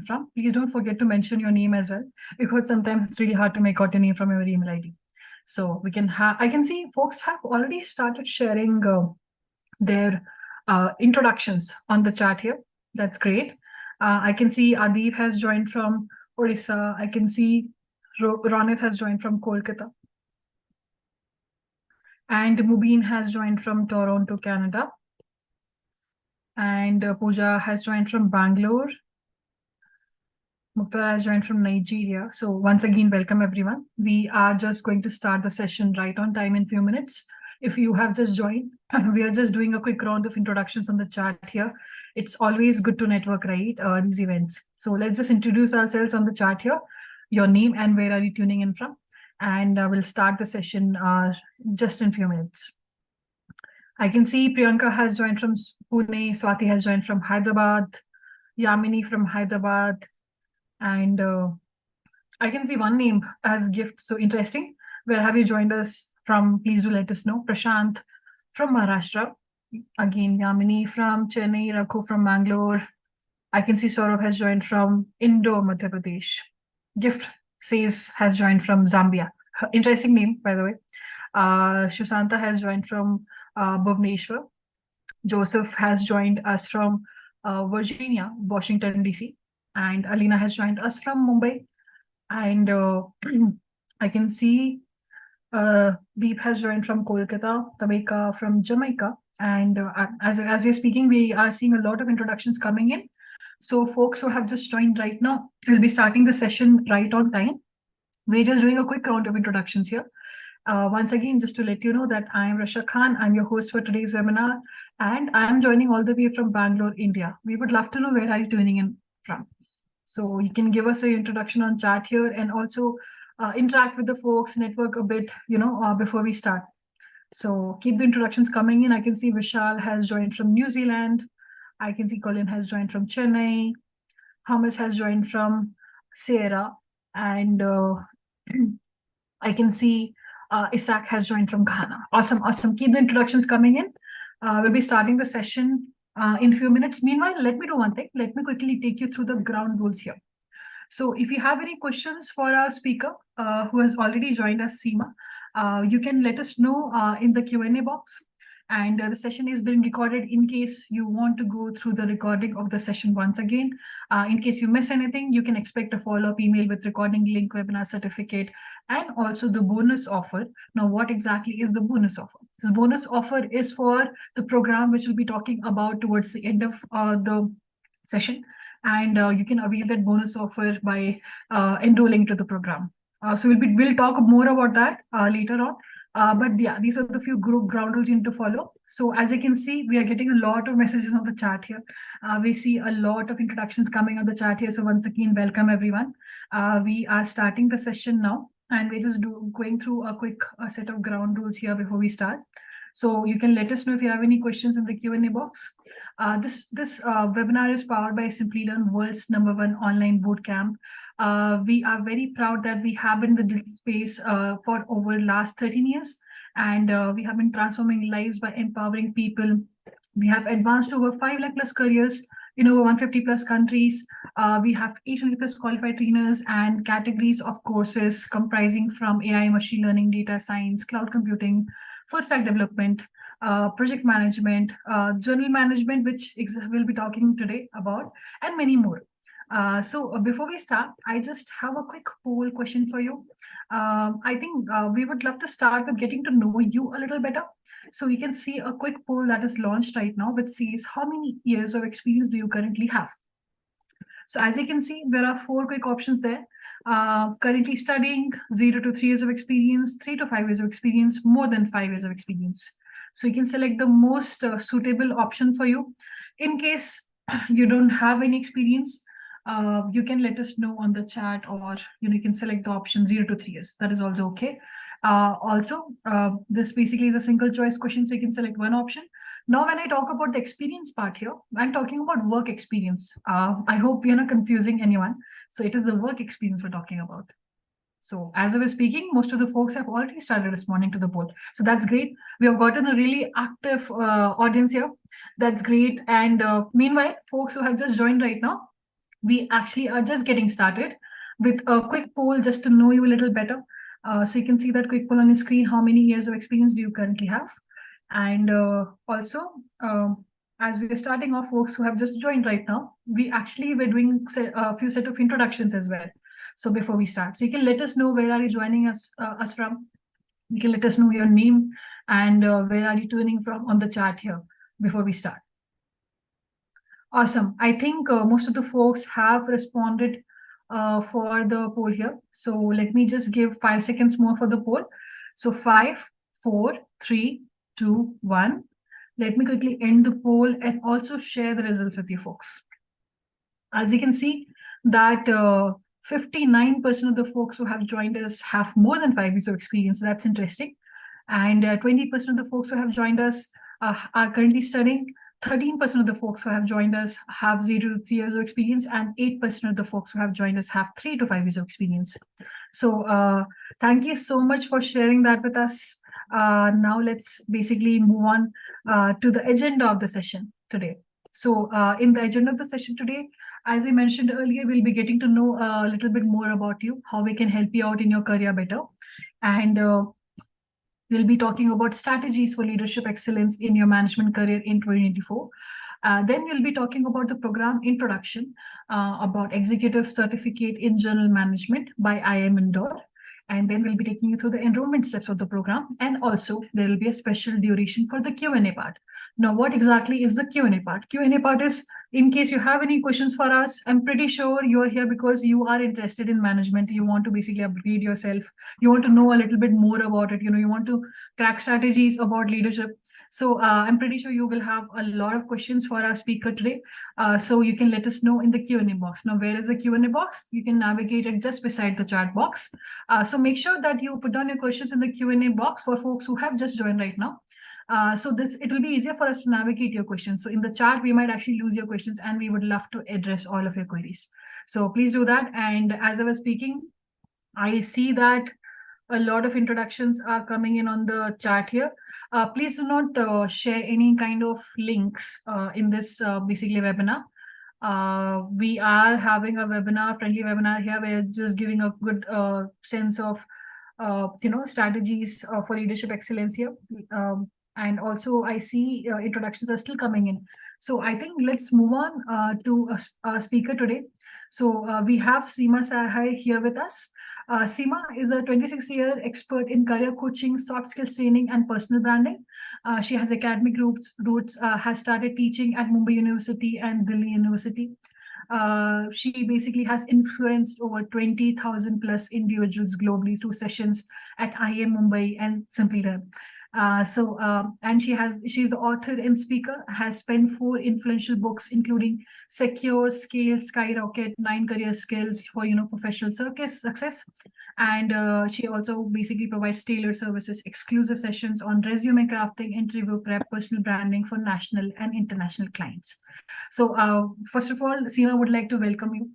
in from. Please don't forget to mention your name as well, because sometimes it's really hard to make out your name from your email ID. So we can have, I can see folks have already started sharing their introductions on the chat here. That's great. I can see Adib has joined from Odisha. I can see Ronit has joined from Kolkata. And Mubin has joined from Toronto, Canada. And Pooja has joined from Bangalore. Mukhtar has joined from Nigeria. So once again, welcome everyone. We are just going to start the session right on time in a few minutes. If you have just joined, we are just doing a quick round of introductions on the chat here. It's always good to network, right? These events. So let's just introduce ourselves on the chat here. Your name and where are you tuning in from? And we'll start the session just in a few minutes. I can see Priyanka has joined from Pune, Swati has joined from Hyderabad, Yamini from Hyderabad, and I can see one name as gift. So interesting. Where have you joined us from? Please do let us know. Prashant from Maharashtra. Again, Yamini from Chennai, Rakho from Bangalore. I can see Saurabh has joined from Indore, Madhya Pradesh. Gift says has joined from Zambia. Interesting name, by the way. Shusanta has joined from Bhubaneswar. Joseph has joined us from Virginia, Washington, D.C. And Alina has joined us from Mumbai. And I can see Deep has joined from Kolkata, Tameka from Jamaica. And as we're speaking, we are seeing a lot of introductions coming in. So folks who have just joined right now, we'll be starting the session right on time. We're just doing a quick round of introductions here. Once again, just to let you know that I am Rasha Khan. I'm your host for today's webinar, and I am joining all the way from Bangalore, India. We would love to know where are you tuning in from. So you can give us an introduction on chat here and also interact with the folks, network a bit, before we start. So keep the introductions coming in. I can see Vishal has joined from New Zealand. I can see Colin has joined from Chennai. Thomas has joined from Sierra. And I can see Isaac has joined from Ghana. Awesome, awesome. Keep the introductions coming in. We'll be starting the session in a few minutes. Meanwhile, let me do one thing. Let me quickly take you through the ground rules here. So if you have any questions for our speaker who has already joined us, Seema, you can let us know in the Q&A box. And the session is being recorded in case you want to go through the recording of the session once again. In case you miss anything, you can expect a follow-up email with recording link, webinar certificate, and also the bonus offer. Now, what exactly is the bonus offer? This bonus offer is for the program which we'll be talking about towards the end of the session. And you can avail that bonus offer by enrolling to the program. So we'll talk more about that later on. But yeah, these are the few ground rules you need to follow. So as you can see, we are getting a lot of messages on the chat here. We see a lot of introductions coming on the chat here. So once again, welcome everyone. We are starting the session now, and we're just going through a quick set of ground rules here before we start. So you can let us know if you have any questions in the Q&A box. This webinar is powered by SimplyLearn, world's #1 online bootcamp. We are very proud that we have been in the digital space for over the last 13 years, and we have been transforming lives by empowering people. We have advanced over 5 lakh plus careers in over 150 plus countries. We have 800 plus qualified trainers and categories of courses comprising from AI, machine learning, data science, cloud computing, full stack development, project management, journal management, which we'll be talking today about, and many more. So before we start, I just have a quick poll question for you. I think we would love to start with getting to know you a little better. So you can see a quick poll that is launched right now, which says, how many years of experience do you currently have? So as you can see, there are 4 quick options there. Currently studying, 0 to 3 years of experience, 3 to 5 years of experience, more than 5 years of experience. So you can select the most suitable option for you. In case you don't have any experience, you can let us know on the chat, or you can select the option 0 to 3 years. That is also okay. This basically is a single choice question, so you can select one option. Now, when I talk about the experience part here, I'm talking about work experience. I hope we are not confusing anyone. So it is the work experience we're talking about. So as I was speaking, most of the folks have already started responding to the poll. So that's great. We have gotten a really active audience here. That's great. And meanwhile, folks who have just joined right now, We actually are just getting started with a quick poll just to know you a little better. So you can see that quick poll on your screen. How many years of experience do you currently have? And also, as we are starting off, folks who have just joined right now, we're doing a few set of introductions as well. So before we start, so you can let us know where are you joining us from. You can let us know your name and where are you tuning from on the chat here before we start. Awesome. I think most of the folks have responded for the poll here. So let me just give 5 seconds more for the poll. So 5, 4, 3, 2, 1. Let me quickly end the poll and also share the results with you folks. As you can see that 59% of the folks who have joined us have more than 5 years of experience. That's interesting. And 20% of the folks who have joined us are currently studying. 13% of the folks who have joined us have 0 to 3 years of experience, and 8% of the folks who have joined us have 3 to 5 years of experience. So thank you so much for sharing that with us. Now let's basically move on to the agenda of the session today. So in the agenda of the session today, as I mentioned earlier, we'll be getting to know a little bit more about you, how we can help you out in your career better. And we'll be talking about strategies for leadership excellence in your management career in 2024. Then we'll be talking about the program introduction about executive certificate in general management by IIM Indore. And then we'll be taking you through the enrollment steps of the program. And also there will be a special duration for the Q&A part. Now, what exactly is the Q&A part? Q&A part is in case you have any questions for us. I'm pretty sure you're here because you are interested in management. You want to basically upgrade yourself. You want to know a little bit more about it. You want to crack strategies about leadership. So I'm pretty sure you will have a lot of questions for our speaker today. So you can let us know in the Q&A box. Now, where is the Q&A box? You can navigate it just beside the chat box. So make sure that you put down your questions in the Q&A box for folks who have just joined right now. So it will be easier for us to navigate your questions. So in the chat, we might actually lose your questions, and we would love to address all of your queries. So please do that. And as I was speaking, I see that a lot of introductions are coming in on the chat here. Please do not share any kind of links in this basically webinar. We are having a friendly webinar here. We're just giving a good sense of strategies for leadership excellence here. And also I see introductions are still coming in. So I think let's move on to a speaker today. So we have Seema Sahay here with us. Seema is a 26-year expert in career coaching, soft skills training, and personal branding. She has academic roots, has started teaching at Mumbai University and Delhi University. She basically has influenced over 20,000 plus individuals globally through sessions at IIM Mumbai and SimplyLearn. And she's the author and speaker, has penned 4 influential books, including Secure, Scale, Skyrocket, 9 Career Skills for professional success. And she also basically provides tailored services, exclusive sessions on resume crafting, interview prep, personal branding for national and international clients. So first of all, Seema, would like to welcome you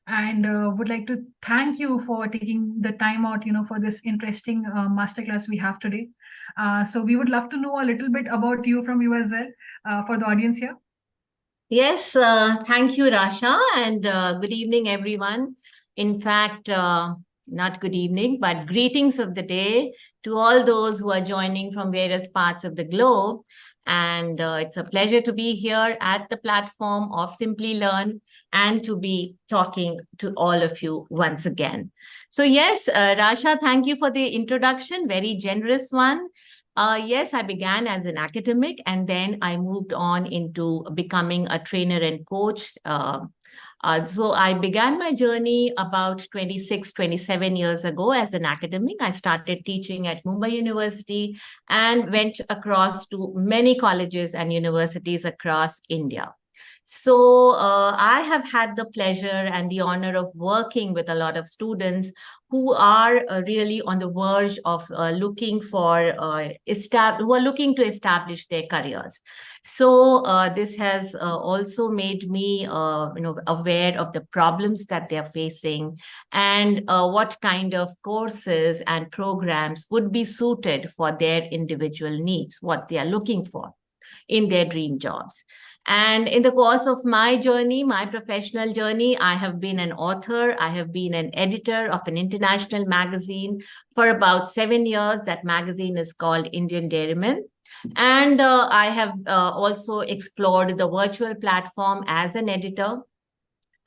and would like to thank you for taking the time out, for this interesting masterclass we have today. So we would love to know a little bit about you from you as well for the audience here. Yes, thank you, Rasha, and good evening, everyone. In fact, not good evening, but greetings of the day to all those who are joining from various parts of the globe. And it's a pleasure to be here at the platform of SimplyLearn and to be talking to all of you once again. So yes, Rasha, thank you for the introduction, very generous one. Yes, I began as an academic and then I moved on into becoming a trainer and coach. So I began my journey about 26, 27 years ago as an academic. I started teaching at Mumbai University and went across to many colleges and universities across India. So I have had the pleasure and the honor of working with a lot of students who are really on the verge of looking to establish their careers. So this has also made me aware of the problems that they're facing and what kind of courses and programs would be suited for their individual needs, what they are looking for in their dream jobs. And in the course of my journey, my professional journey, I have been an author. I have been an editor of an international magazine for about 7 years. That magazine is called Indian Dairyman. And I have also explored the virtual platform as an editor,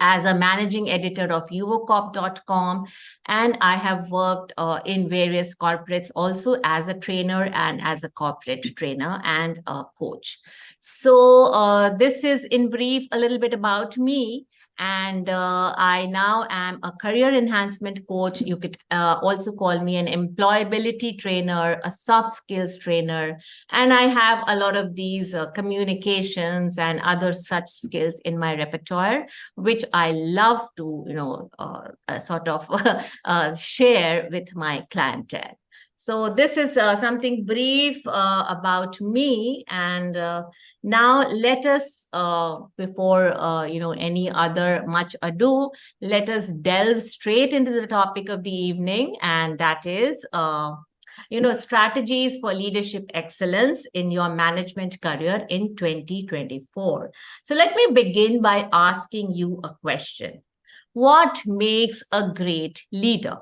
as a managing editor of uvocop.com, and I have worked in various corporates also as a trainer and as a corporate trainer and a coach. So this is in brief a little bit about me. And I now am a career enhancement coach. You could also call me an employability trainer, a soft skills trainer. And I have a lot of these communications and other such skills in my repertoire, which I love to, sort of share with my clientele. So this is something brief about me. And now let us, before, any other much ado, let us delve straight into the topic of the evening. And that is, strategies for leadership excellence in your management career in 2024. So let me begin by asking you a question. What makes a great leader?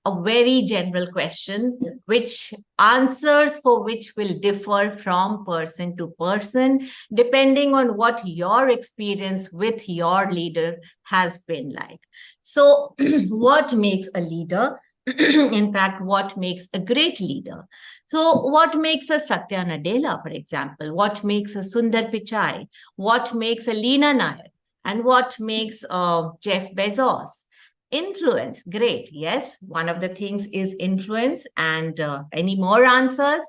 A very general question, which answers for which will differ from person to person, depending on what your experience with your leader has been like. So what makes a leader? In fact, what makes a great leader? So what makes a Satya Nadella, for example? What makes a Sundar Pichai? What makes a Leena Nair? And what makes Jeff Bezos? Influence, great. Yes, one of the things is influence. And any more answers?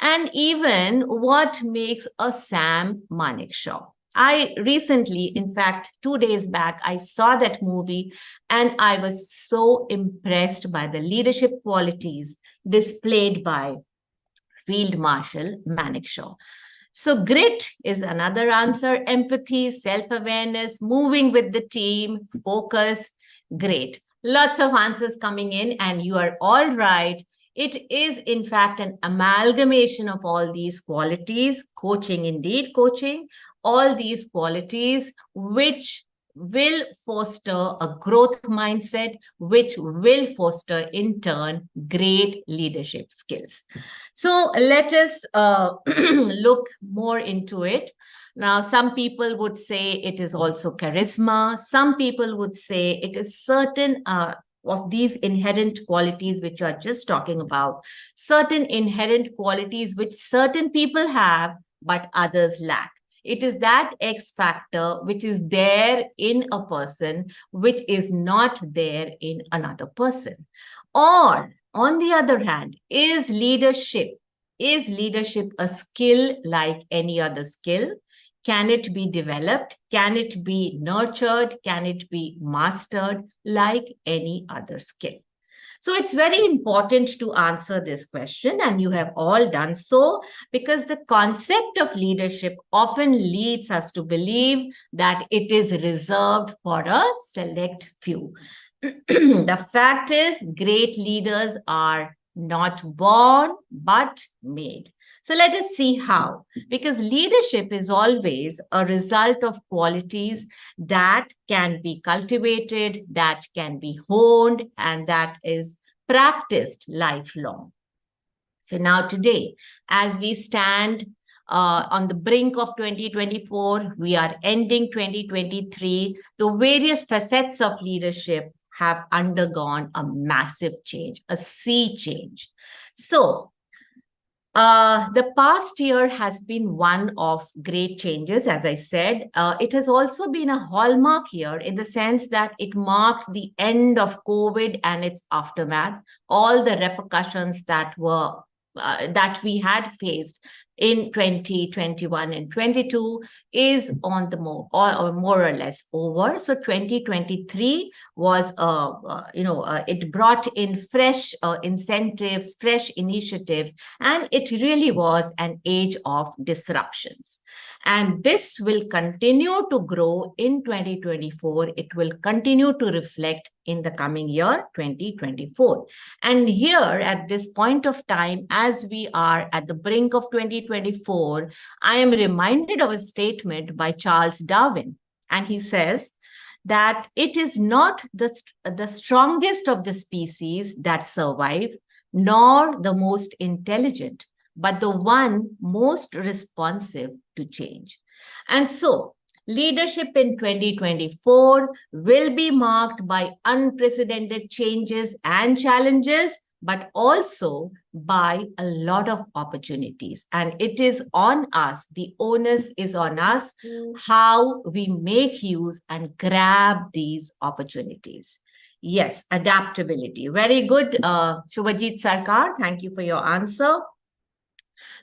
And even what makes a Sam Manekshaw? I recently, in fact, 2 days back, I saw that movie and I was so impressed by the leadership qualities displayed by Field Marshal Manekshaw. So grit is another answer. Empathy, self-awareness, moving with the team, focus. Great. Lots of answers coming in, and you are all right. It is, in fact, an amalgamation of all these qualities, coaching, indeed, coaching, all these qualities, which will foster a growth mindset, which will foster, in turn, great leadership skills. So let us look more into it. Now, some people would say it is also charisma. Some people would say it is certain of these inherent qualities which you are just talking about, certain inherent qualities which certain people have, but others lack. It is that X factor which is there in a person, which is not there in another person. Or, on the other hand, is leadership a skill like any other skill? Can it be developed? Can it be nurtured? Can it be mastered like any other skill? So it's very important to answer this question, and you have all done so, because the concept of leadership often leads us to believe that it is reserved for a select few. The fact is, great leaders are not born, but made. So let us see how, because leadership is always a result of qualities that can be cultivated, that can be honed, and that is practiced lifelong. So now today, as we stand on the brink of 2024, we are ending 2023, the various facets of leadership have undergone a massive change, a sea change. So the past year has been one of great changes, as I said. It has also been a hallmark year in the sense that it marked the end of COVID and its aftermath, all the repercussions that we had faced in 2021 and 22 is on the more or less over. So 2023 was, it brought in fresh incentives, fresh initiatives, and it really was an age of disruptions. And this will continue to grow in 2024. It will continue to reflect in the coming year, 2024. And here at this point of time, as we are at the brink of 2024, 2024, I am reminded of a statement by Charles Darwin. And he says that it is not the strongest of the species that survive, nor the most intelligent, but the one most responsive to change. And so, leadership in 2024 will be marked by unprecedented changes and challenges, but also by a lot of opportunities. And it is on us, the onus is on us, how we make use and grab these opportunities. Yes, adaptability. Very good, Shubhajit Sarkar. Thank you for your answer.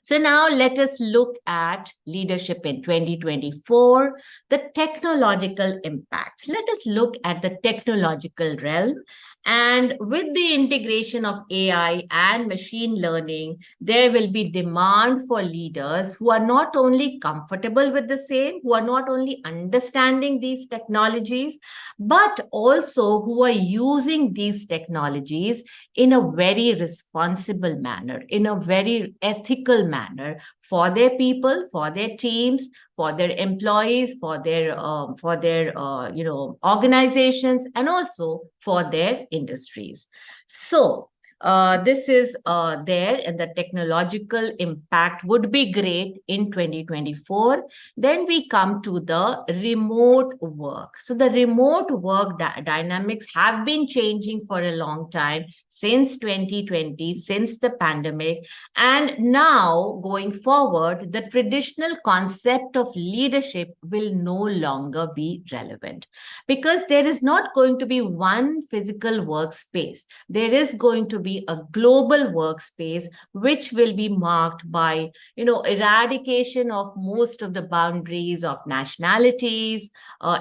So now let us look at leadership in 2024, the technological impacts. Let us look at the technological realm. And with the integration of AI and machine learning, there will be demand for leaders who are not only comfortable with the same, who are not only understanding these technologies, but also who are using these technologies in a very responsible manner, in a very ethical manner for their people, for their teams, for their employees, for their organizations, and also for their industries. So this is there, and the technological impact would be great in 2024. Then we come to the remote work. So the remote work dynamics have been changing for a long time, since 2020, since the pandemic. And now going forward, the traditional concept of leadership will no longer be relevant, because there is not going to be one physical workspace. There is going to be a global workspace, which will be marked by, eradication of most of the boundaries of nationalities.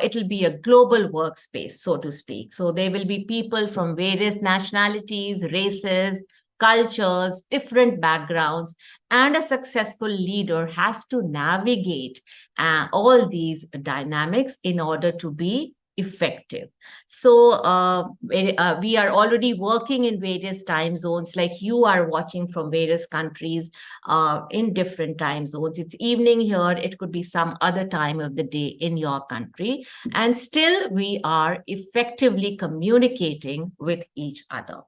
It'll be a global workspace, so to speak. So there will be people from various nationalities, races, cultures, different backgrounds, and a successful leader has to navigate all these dynamics in order to be effective. So we are already working in various time zones, like you are watching from various countries in different time zones. It's evening here, it could be some other time of the day in your country, and still we are effectively communicating with each other.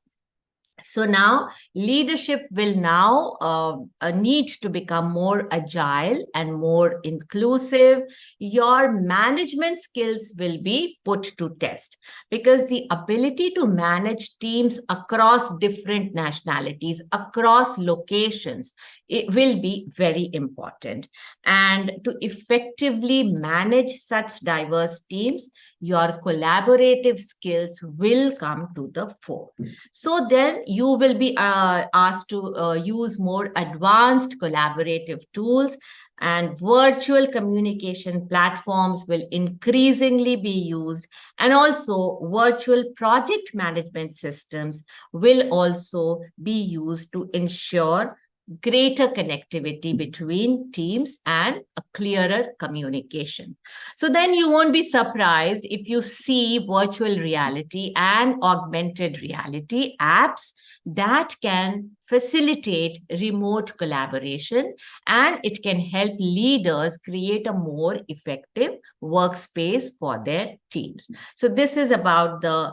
So now leadership will now need to become more agile and more inclusive. Your management skills will be put to test, because the ability to manage teams across different nationalities, across locations, it will be very important. And to effectively manage such diverse teams, your collaborative skills will come to the fore. So then you will be asked to use more advanced collaborative tools, and virtual communication platforms will increasingly be used. And also virtual project management systems will also be used to ensure greater connectivity between teams and a clearer communication. So then you won't be surprised if you see virtual reality and augmented reality apps that can facilitate remote collaboration, and it can help leaders create a more effective workspace for their teams. So this is about the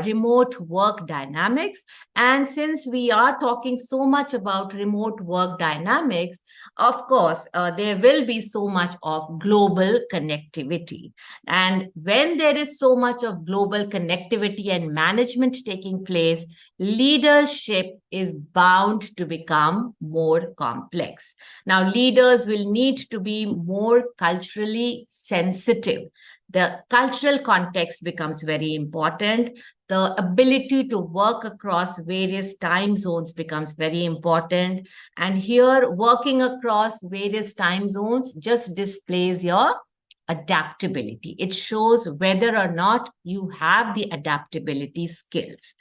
remote work dynamics. And since we are talking so much about remote work dynamics, of course, there will be so much of global connectivity. And when there is so much of global connectivity and management taking place, leadership is bound to become more complex. Now, leaders will need to be more culturally sensitive. The cultural context becomes very important. The ability to work across various time zones becomes very important. And here, working across various time zones just displays your adaptability. It shows whether or not you have the adaptability skills.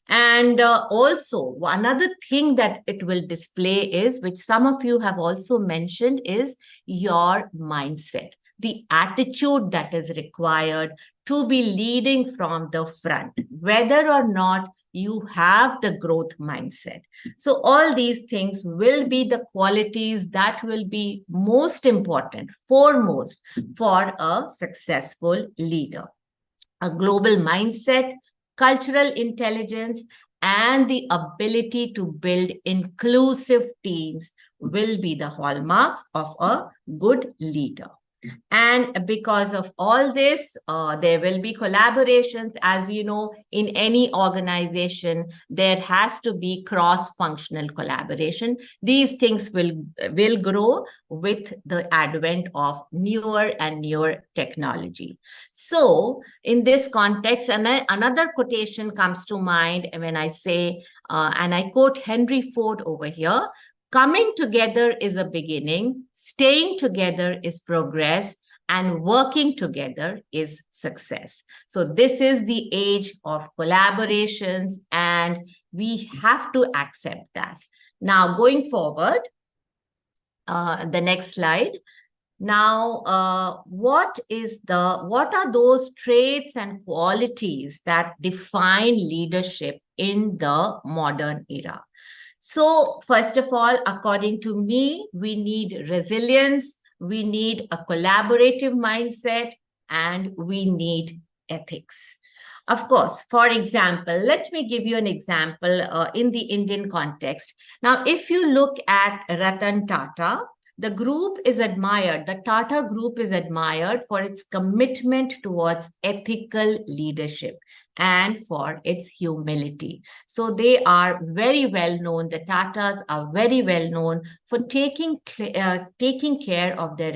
And also, another thing that it will display is, which some of you have also mentioned, is your mindset, the attitude that is required to be leading from the front, whether or not you have the growth mindset. So all these things will be the qualities that will be most important, foremost for a successful leader. A global mindset, cultural intelligence, and the ability to build inclusive teams will be the hallmarks of a good leader. And because of all this, there will be collaborations. As you know, in any organization, there has to be cross-functional collaboration. These things will grow with the advent of newer and newer technology. So in this context, another quotation comes to mind when I say, and I quote Henry Ford over here, "Coming together is a beginning, staying together is progress, and working together is success." So this is the age of collaborations, and we have to accept that. Now, going forward, the next slide. Now, what are those traits and qualities that define leadership in the modern era? So first of all, according to me, we need resilience, we need a collaborative mindset, and we need ethics. Of course, for example, let me give you an example in the Indian context. Now, if you look at Ratan Tata, the group is admired, the Tata Group is admired for its commitment towards ethical leadership and for its humility. So they are very well known, the Tatas are very well known for taking care of their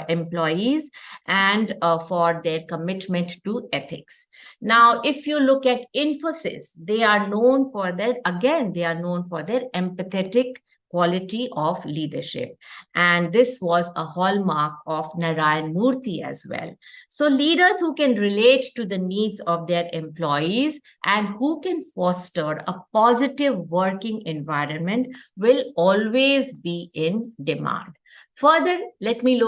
employees and for their commitment to ethics. Now, if you look at Infosys, they are known for their empathetic quality of leadership. And this was a hallmark of Narayan Murthy as well. So leaders who can relate to the needs of their employees and who can foster a positive working environment will always be in demand. Further, let me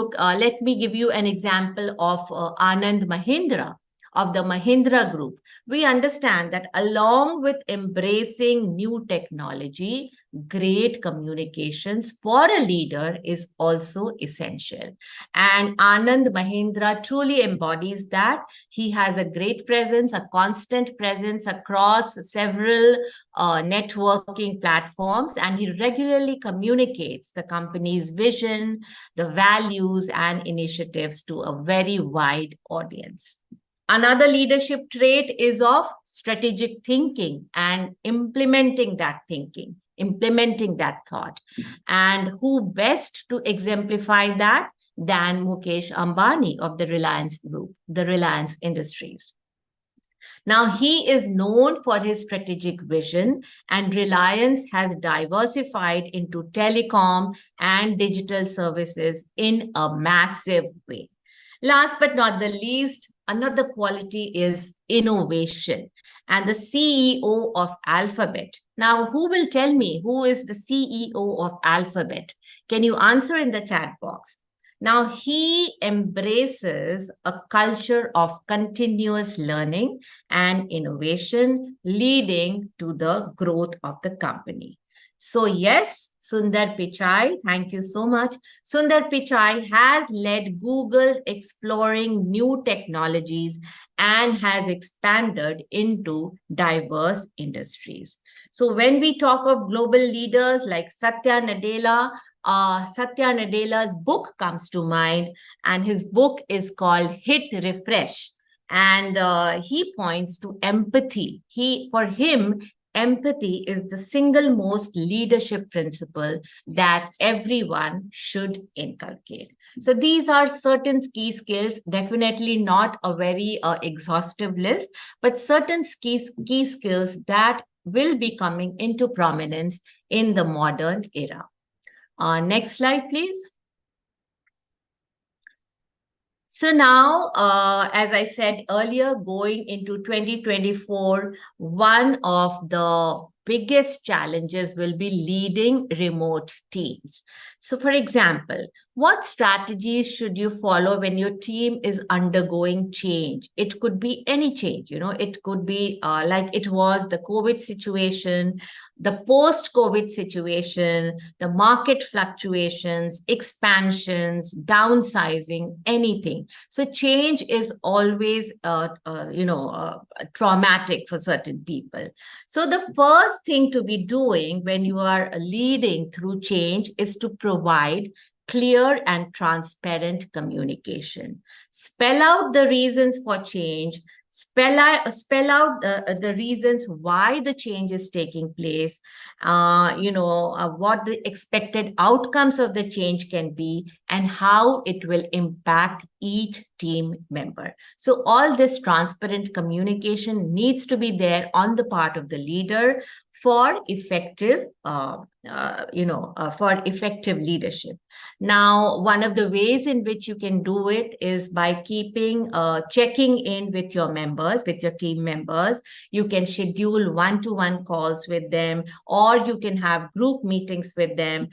give you an example of Anand Mahindra of the Mahindra Group. We understand that along with embracing new technology, great communications for a leader is also essential. And Anand Mahindra truly embodies that. He has a great presence, a constant presence across several networking platforms, and he regularly communicates the company's vision, the values, and initiatives to a very wide audience. Another leadership trait is of strategic thinking and implementing that thought. And who best to exemplify that than Mukesh Ambani of the Reliance Group, the Reliance Industries. Now, he is known for his strategic vision, and Reliance has diversified into telecom and digital services in a massive way. Last but not the least, another quality is innovation, and the CEO of Alphabet. Now, who will tell me who is the CEO of Alphabet? Can you answer in the chat box? Now, he embraces a culture of continuous learning and innovation, leading to the growth of the company. So yes, Sundar Pichai, thank you so much. Sundar Pichai has led Google exploring new technologies and has expanded into diverse industries. So when we talk of global leaders like Satya Nadella, Satya Nadella's book comes to mind, and his book is called Hit Refresh. And he points to empathy. For him, empathy is the single most leadership principle that everyone should inculcate. So these are certain key skills, definitely not a very exhaustive list, but certain key skills that will be coming into prominence in the modern era. Next slide, please. So now, as I said earlier, going into 2024, one of the biggest challenges will be leading remote teams. So for example, What strategies should you follow when your team is undergoing change? It could be any change, it could be like it was the COVID situation, the post-COVID situation, the market fluctuations, expansions, downsizing, anything. So change is always, traumatic for certain people. So the first thing to be doing when you are leading through change is to provide clear and transparent communication. Spell out the reasons for change. Spell out the reasons why the change is taking place, what the expected outcomes of the change can be, and how it will impact each team member. So all this transparent communication needs to be there on the part of the leader for effective leadership. Now, one of the ways in which you can do it is by checking in with your members, with your team members. You can schedule one-to-one calls with them, or you can have group meetings with them,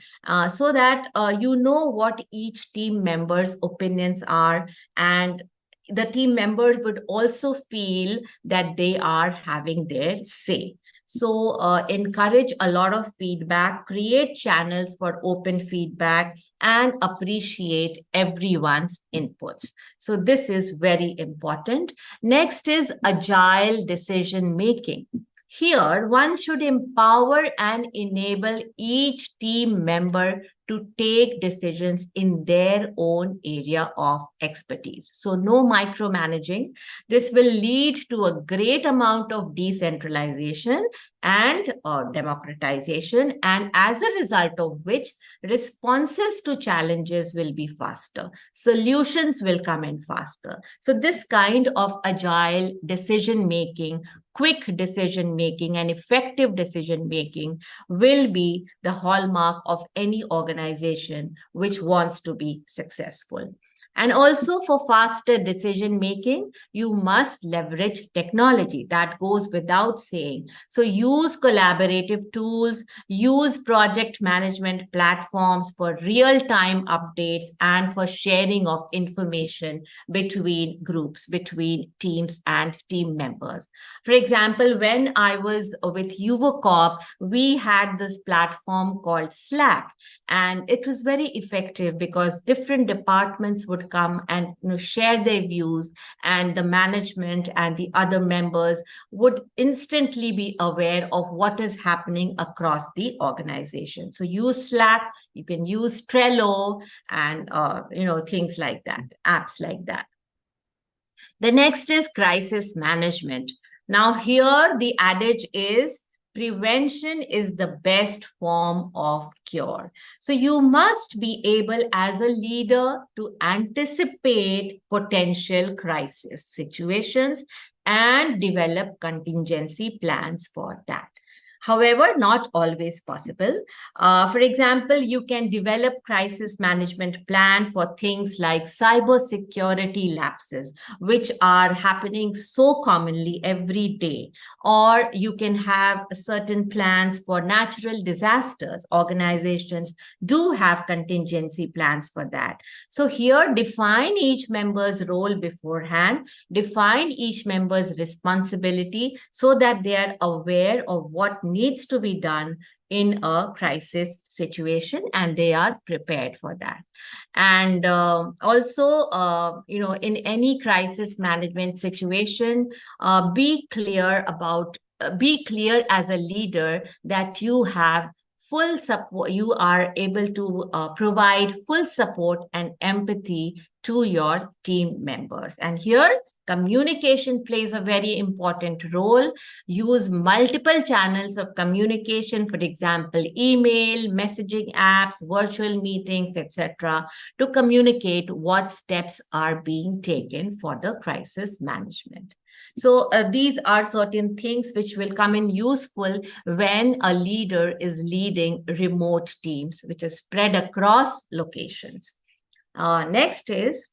so that you know what each team member's opinions are, and the team members would also feel that they are having their say. So encourage a lot of feedback, create channels for open feedback, and appreciate everyone's inputs. So this is very important. Next is agile decision making. Here, one should empower and enable each team member to take decisions in their own area of expertise. So no micromanaging. This will lead to a great amount of decentralization and democratization, and as a result of which, responses to challenges will be faster. Solutions will come in faster. So this kind of agile decision-making, quick decision-making, and effective decision-making will be the hallmark of any organization which wants to be successful. And also for faster decision making, you must leverage technology. That goes without saying. So use collaborative tools, use project management platforms for real-time updates and for sharing of information between groups, between teams and team members. For example, when I was with Yuvacorp, we had this platform called Slack, and it was very effective because different departments would come and share their views, and the management and the other members would instantly be aware of what is happening across the organization. So use Slack, you can use Trello, and things like that, apps like that. The next is crisis management. Now here the adage is, prevention is the best form of cure. So you must be able as a leader to anticipate potential crisis situations and develop contingency plans for that. However, not always possible. For example, you can develop crisis management plan for things like cybersecurity lapses, which are happening so commonly every day. Or you can have certain plans for natural disasters. Organizations do have contingency plans for that. So here, define each member's role beforehand, define each member's responsibility so that they are aware of what needs to be done in a crisis situation and they are prepared for that. And also, in any crisis management situation, be clear as a leader that you have full support, you are able to provide full support and empathy to your team members. And here, communication plays a very important role. Use multiple channels of communication, for example, email, messaging apps, virtual meetings, etc., to communicate what steps are being taken for the crisis management. So these are certain things which will come in useful when a leader is leading remote teams, which is spread across locations. Next is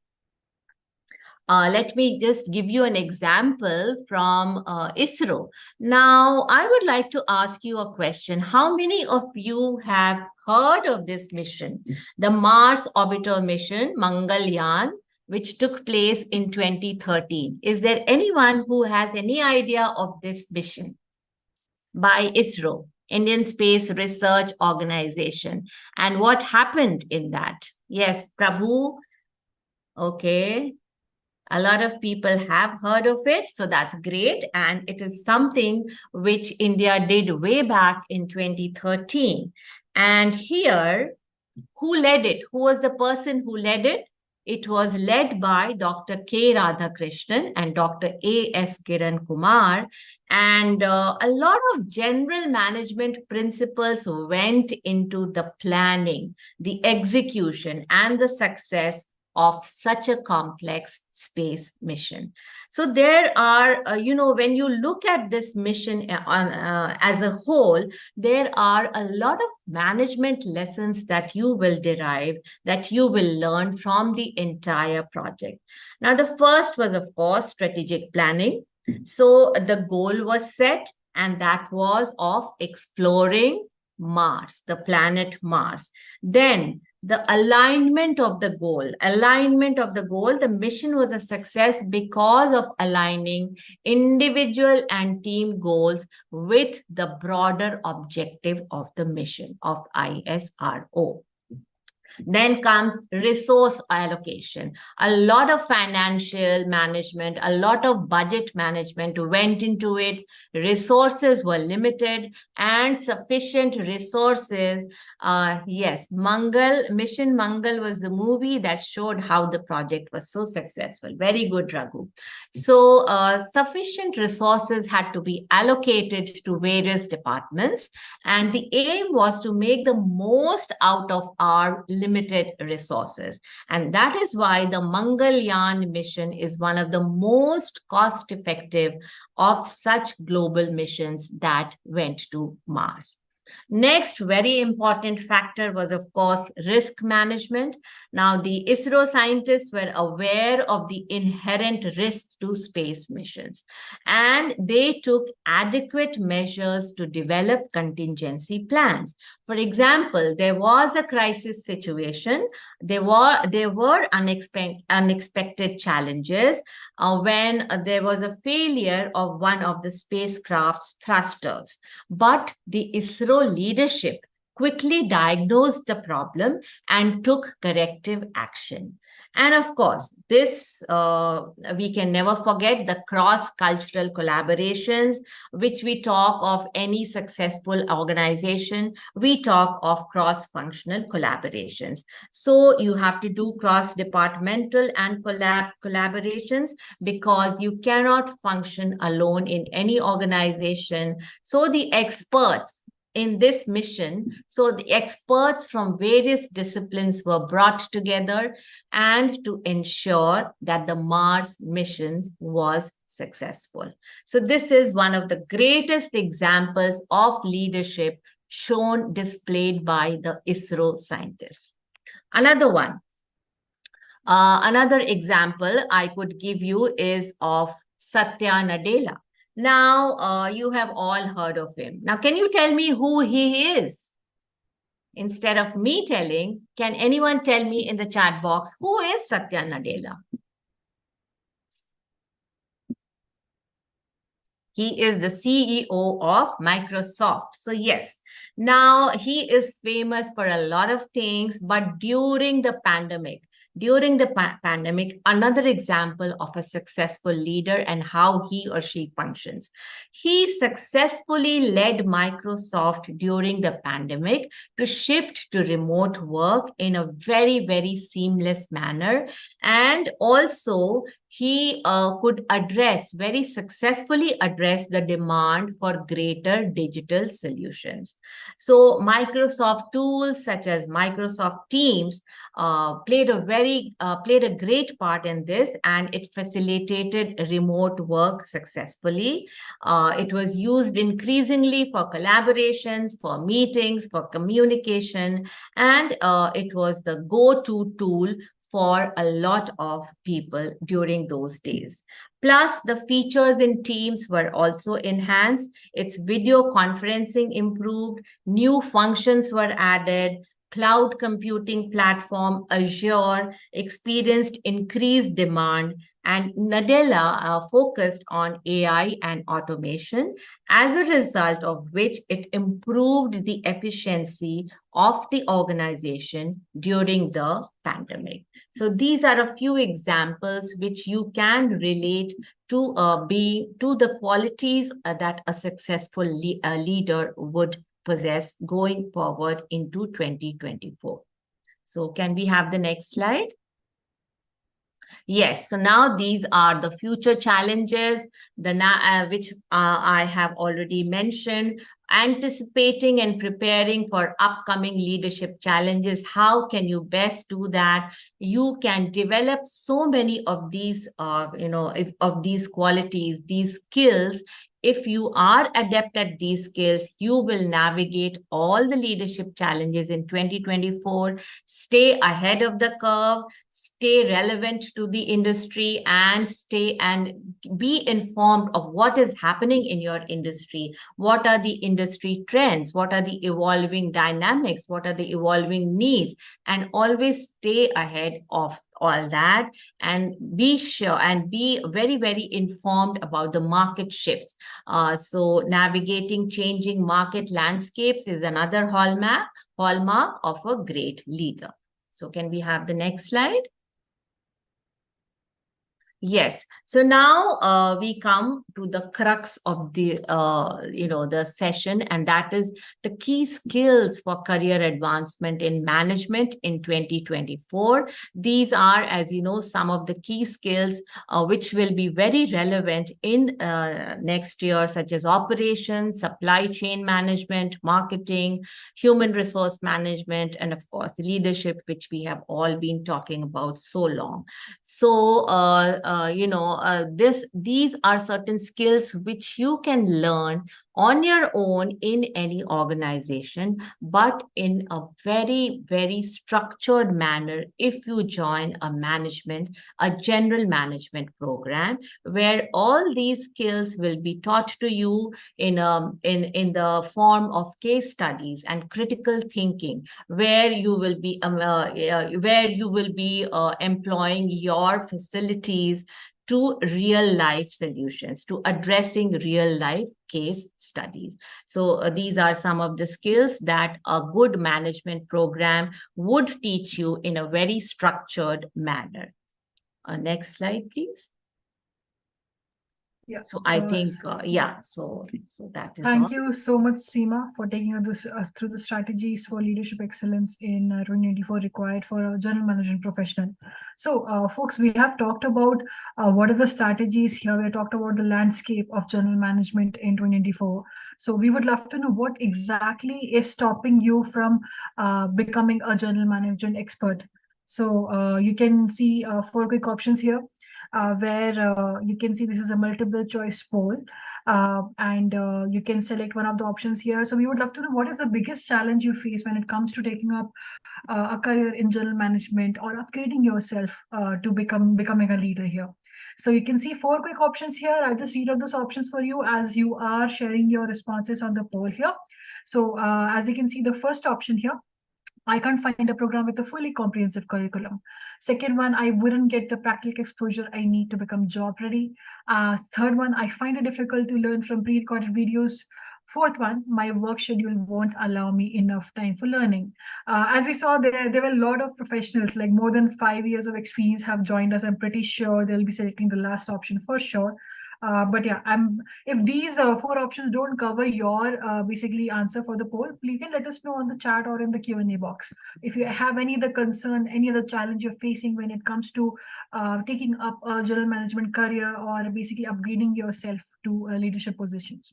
Let me just give you an example from ISRO. Now, I would like to ask you a question. How many of you have heard of this mission, the Mars Orbiter mission, Mangalyaan, which took place in 2013? Is there anyone who has any idea of this mission by ISRO, Indian Space Research Organization, and what happened in that? Yes, Prabhu. Okay. A lot of people have heard of it, so that's great. And it is something which India did way back in 2013. And here, who led it? Who was the person who led it? It was led by Dr. K. Radhakrishnan and Dr. A.S. Kiran Kumar. And a lot of general management principles went into the planning, the execution, and the success of such a complex space mission. So there are, when you look at this mission as a whole, there are a lot of management lessons that you will derive, that you will learn from the entire project. Now, the first was, of course, strategic planning. So the goal was set, and that was of exploring Mars, the planet Mars. Then the alignment of the goal. The mission was a success because of aligning individual and team goals with the broader objective of the mission of ISRO. Then comes resource allocation. A lot of financial management, a lot of budget management went into it. Resources were limited, and sufficient resources. Yes, Mission Mangal was the movie that showed how the project was so successful. Very good, Raghu. So sufficient resources had to be allocated to various departments, and the aim was to make the most out of our limited resources. And that is why the Mangalyaan mission is one of the most cost-effective of such global missions that went to Mars. Next, very important factor was, of course, risk management. Now, the ISRO scientists were aware of the inherent risks to space missions, and they took adequate measures to develop contingency plans. For example, there was a crisis situation. There were unexpected challenges when there was a failure of one of the spacecraft's thrusters. But the ISRO leadership quickly diagnosed the problem and took corrective action. And of course, this, we can never forget the cross-cultural collaborations, which we talk of any successful organization. We talk of cross-functional collaborations. So you have to do cross-departmental and collaborations, because you cannot function alone in any organization. So the experts in this mission, so the experts from various disciplines were brought together and to ensure that the Mars mission was successful. So this is one of the greatest examples of leadership displayed by the ISRO scientists. Another one, another example I could give you is of Satya Nadella. Now, you have all heard of him. Now, can you tell me who he is? Instead of me telling, can anyone tell me in the chat box, who is Satya Nadella? He is the CEO of Microsoft. So yes, now he is famous for a lot of things, but during the pandemic, another example of a successful leader and how he or she functions. He successfully led Microsoft during the pandemic to shift to remote work in a very, very seamless manner. And also, he could very successfully address the demand for greater digital solutions. So Microsoft tools such as Microsoft Teams played a great part in this, and it facilitated remote work successfully. It was used increasingly for collaborations, for meetings, for communication, and it was the go-to tool for a lot of people during those days. Plus, the features in Teams were also enhanced. Its video conferencing improved, new functions were added, cloud computing platform Azure experienced increased demand, and Nadella focused on AI and automation, as a result of which it improved the efficiency of the organization during the pandemic. So these are a few examples which you can relate to the qualities that a successful leader would possess going forward into 2024. So can we have the next slide? Yes, so now these are the future challenges, which I have already mentioned. Anticipating and preparing for upcoming leadership challenges. How can you best do that? You can develop so many of these, of these qualities, these skills. If you are adept at these skills, you will navigate all the leadership challenges in 2024, stay ahead of the curve, stay relevant to the industry, and be informed of what is happening in your industry. What are the industry trends? What are the evolving dynamics? What are the evolving needs? And always stay ahead of all that, and be sure and be very, very informed about the market shifts. So navigating changing market landscapes is another hallmark of a great leader. So can we have the next slide? Yes. So now we come to the crux of the the session, and that is the key skills for career advancement in management in 2024. These are, as you know, some of the key skills which will be very relevant in next year, such as operations, supply chain management, marketing, human resource management, and of course leadership, which we have all been talking about so long. So these are certain skills which you can learn on your own in any organization, but in a very, very structured manner if you join a general management program, where all these skills will be taught to you in the form of case studies and critical thinking, where you will be employing your facilities to real life solutions, to addressing real life case studies. So these are some of the skills that a good management program would teach you in a very structured manner. Next slide, please. Yeah. So I think, so that is Thank all. you so much, Seema, for taking us through the strategies for leadership excellence in 2024 required for a general management professional. So, folks, we have talked about what are the strategies here. We have talked about the landscape of general management in 2024. So we would love to know what exactly is stopping you from becoming a general management expert. So you can see 4 quick options here. Where you can see this is a multiple choice poll, and you can select one of the options here. So we would love to know what is the biggest challenge you face when it comes to taking up a career in general management or upgrading yourself to becoming a leader here. So you can see 4 quick options here. I'll just read out those options for you as you are sharing your responses on the poll here. So as you can see, the first option here, I can't find a program with a fully comprehensive curriculum. Second one, I wouldn't get the practical exposure I need to become job ready. Third one, I find it difficult to learn from pre-recorded videos. Fourth one, my work schedule won't allow me enough time for learning. As we saw, there were a lot of professionals, like more than 5 years of experience have joined us. I'm pretty sure they'll be selecting the last option for sure. But yeah, if these 4 options don't cover your basically answer for the poll, please can let us know on the chat or in the Q&A box. If you have any other concern, any other challenge you're facing when it comes to taking up a general management career or basically upgrading yourself to leadership positions.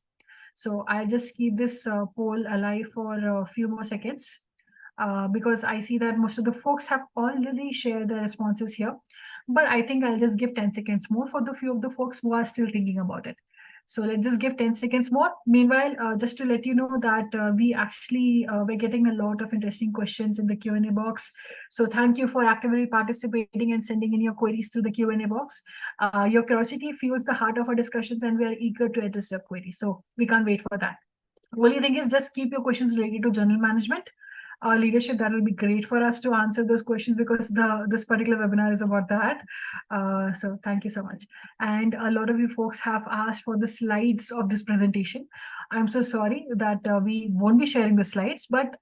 So I'll just keep this poll alive for a few more seconds because I see that most of the folks have already shared their responses here. But I think I'll just give 10 seconds more for the few of the folks who are still thinking about it. So let's just give 10 seconds more. Meanwhile, just to let you know that we actually we're getting a lot of interesting questions in the Q&A box. So thank you for actively participating and sending in your queries through the Q&A box. Your curiosity fuels the heart of our discussions, and we are eager to address your queries. So we can't wait for that. Only thing is, just keep your questions related to general management, leadership. That will be great for us to answer those questions, because this particular webinar is about that. So thank you so much. And a lot of you folks have asked for the slides of this presentation. I'm so sorry that we won't be sharing the slides, but